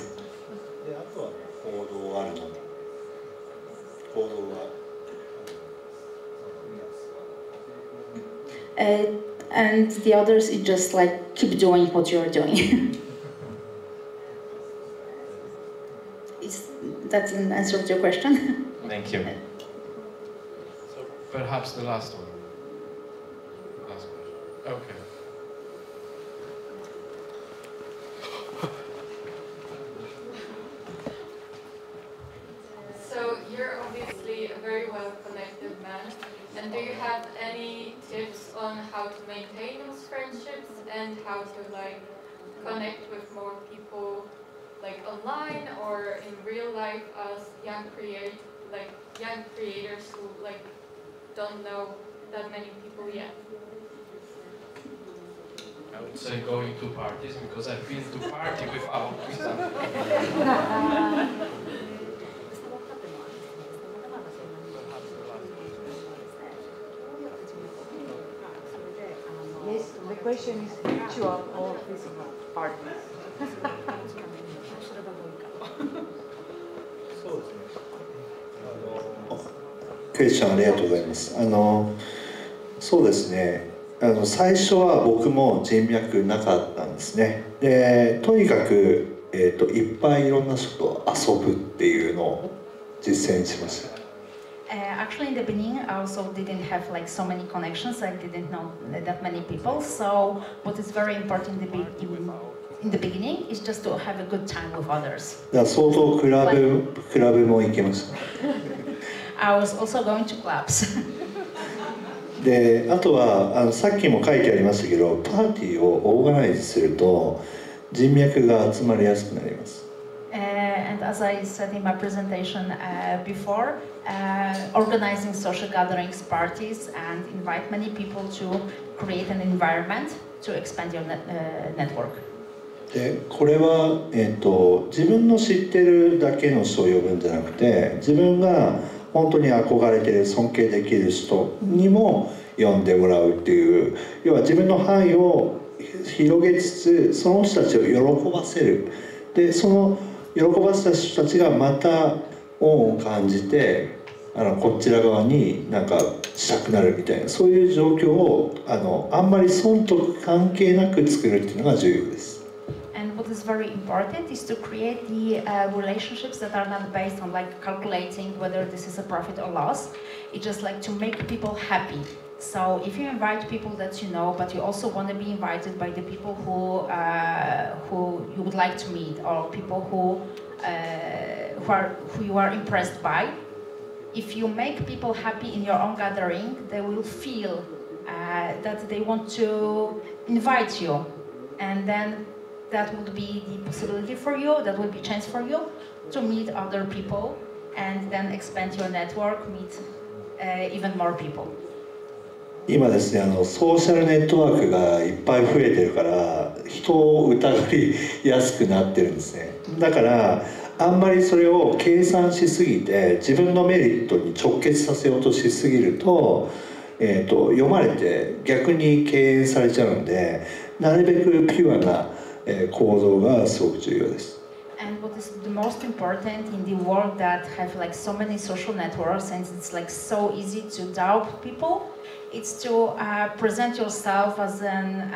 And the others, it just like keep doing what you're doing. Is that an answer to your question? Thank you. So perhaps the last one. Last question. Okay. So you're obviously a very well-connected man. And do you have any tips on how to maintain those friendships and how to like connect with more people like online or in real life as young creators who like don't know that many people yet? I would say going to parties, because I've been to party with Aoki. Yes, the question is virtual or physical parties. そうですね。クエスチョンありがとうございます。そうですね。最初は僕も人脈なかったんですね。で、とにかくいっぱいいろんな人と遊ぶっていうのを実践しました。Actually, in the beginning, I also didn't have like so many connections. I didn't know that many people. So, what is very important in the beginning is just to have a good time with others. 相当クラブも行けました。I was also going to clubs. で、あとはさっきも書いてありましたけど、パーティーをオーガナイズすると人脈が集まりやすくなります。And as I said in my presentation before, organizing social gatherings, parties, and invite many people to create an environment to expand your network. で、これは、自分の知ってるだけの人を呼ぶんじゃなくて、自分が本当に憧れてる尊敬できる人にも呼んでもらうっていう、要は自分の範囲を広げつつその人たちを喜ばせる。で、その喜ばせた人たちがまた恩を感じてこちら側になんかしたくなるみたいな、そういう状況をあんまり損得関係なく作るっていうのが重要です。And what is very important is to create the relationships that are not based on like calculating whether this is a profit or loss. It's just like to make people happy. So if you invite people that you know, but you also want to be invited by the people who you would like to meet, or people who you are impressed by, if you make people happy in your own gathering, they will feel that they want to invite you, and then that would be the possibility for you, that will be a chance for you to meet other people, and then expand your network, meet even more people. 今ですね、ソーシャルネットワークがいっぱい増えてるから人を疑いやすくなってるんですね。だからあんまりそれを計算しすぎて自分のメリットに直結させようとしすぎると、読まれて逆に敬遠されちゃうので、なるべくピュアな構造がすごく重要です。And what is the most important in the world that have like so many social networks and it's like so easy to doubt people, it's to present yourself as an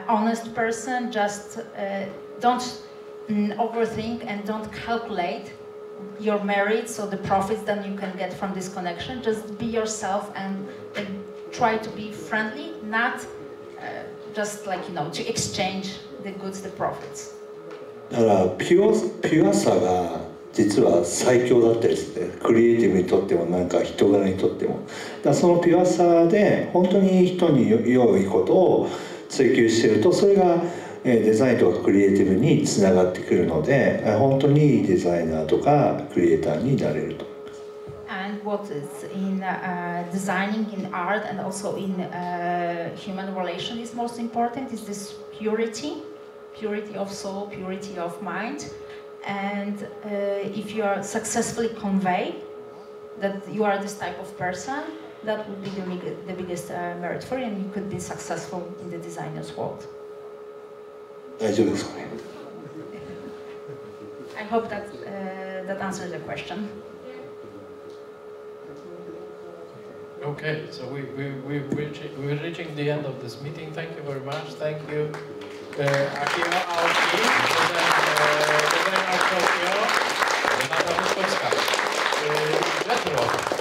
honest person. Just don't overthink and don't calculate your merits or the profits that you can get from this connection. Just be yourself and try to be friendly, not just like, to exchange the goods, the profits. だからピュアさが実は最強だったりする、クリエイティブにとってもなんか人柄にとっても。だからそのピュアさで本当に人に良いことを追求していると、それがデザインとかクリエイティブにつながってくるので、本当にいいデザイナーとかクリエイターになれると。And what is in designing, in art, and also in human relation is most important is this purity of soul, purity of mind. And if you are successfully convey that you are this type of person, that would be the biggest merit for you, and you could be successful in the designer's world. 大丈夫ですかね。I hope that that answers your question. Okay, so we're reaching the end of this meeting. Thank you very much. Thank you, Akio Aoki, designer Tokio, Renata Wódkowska, Jetro.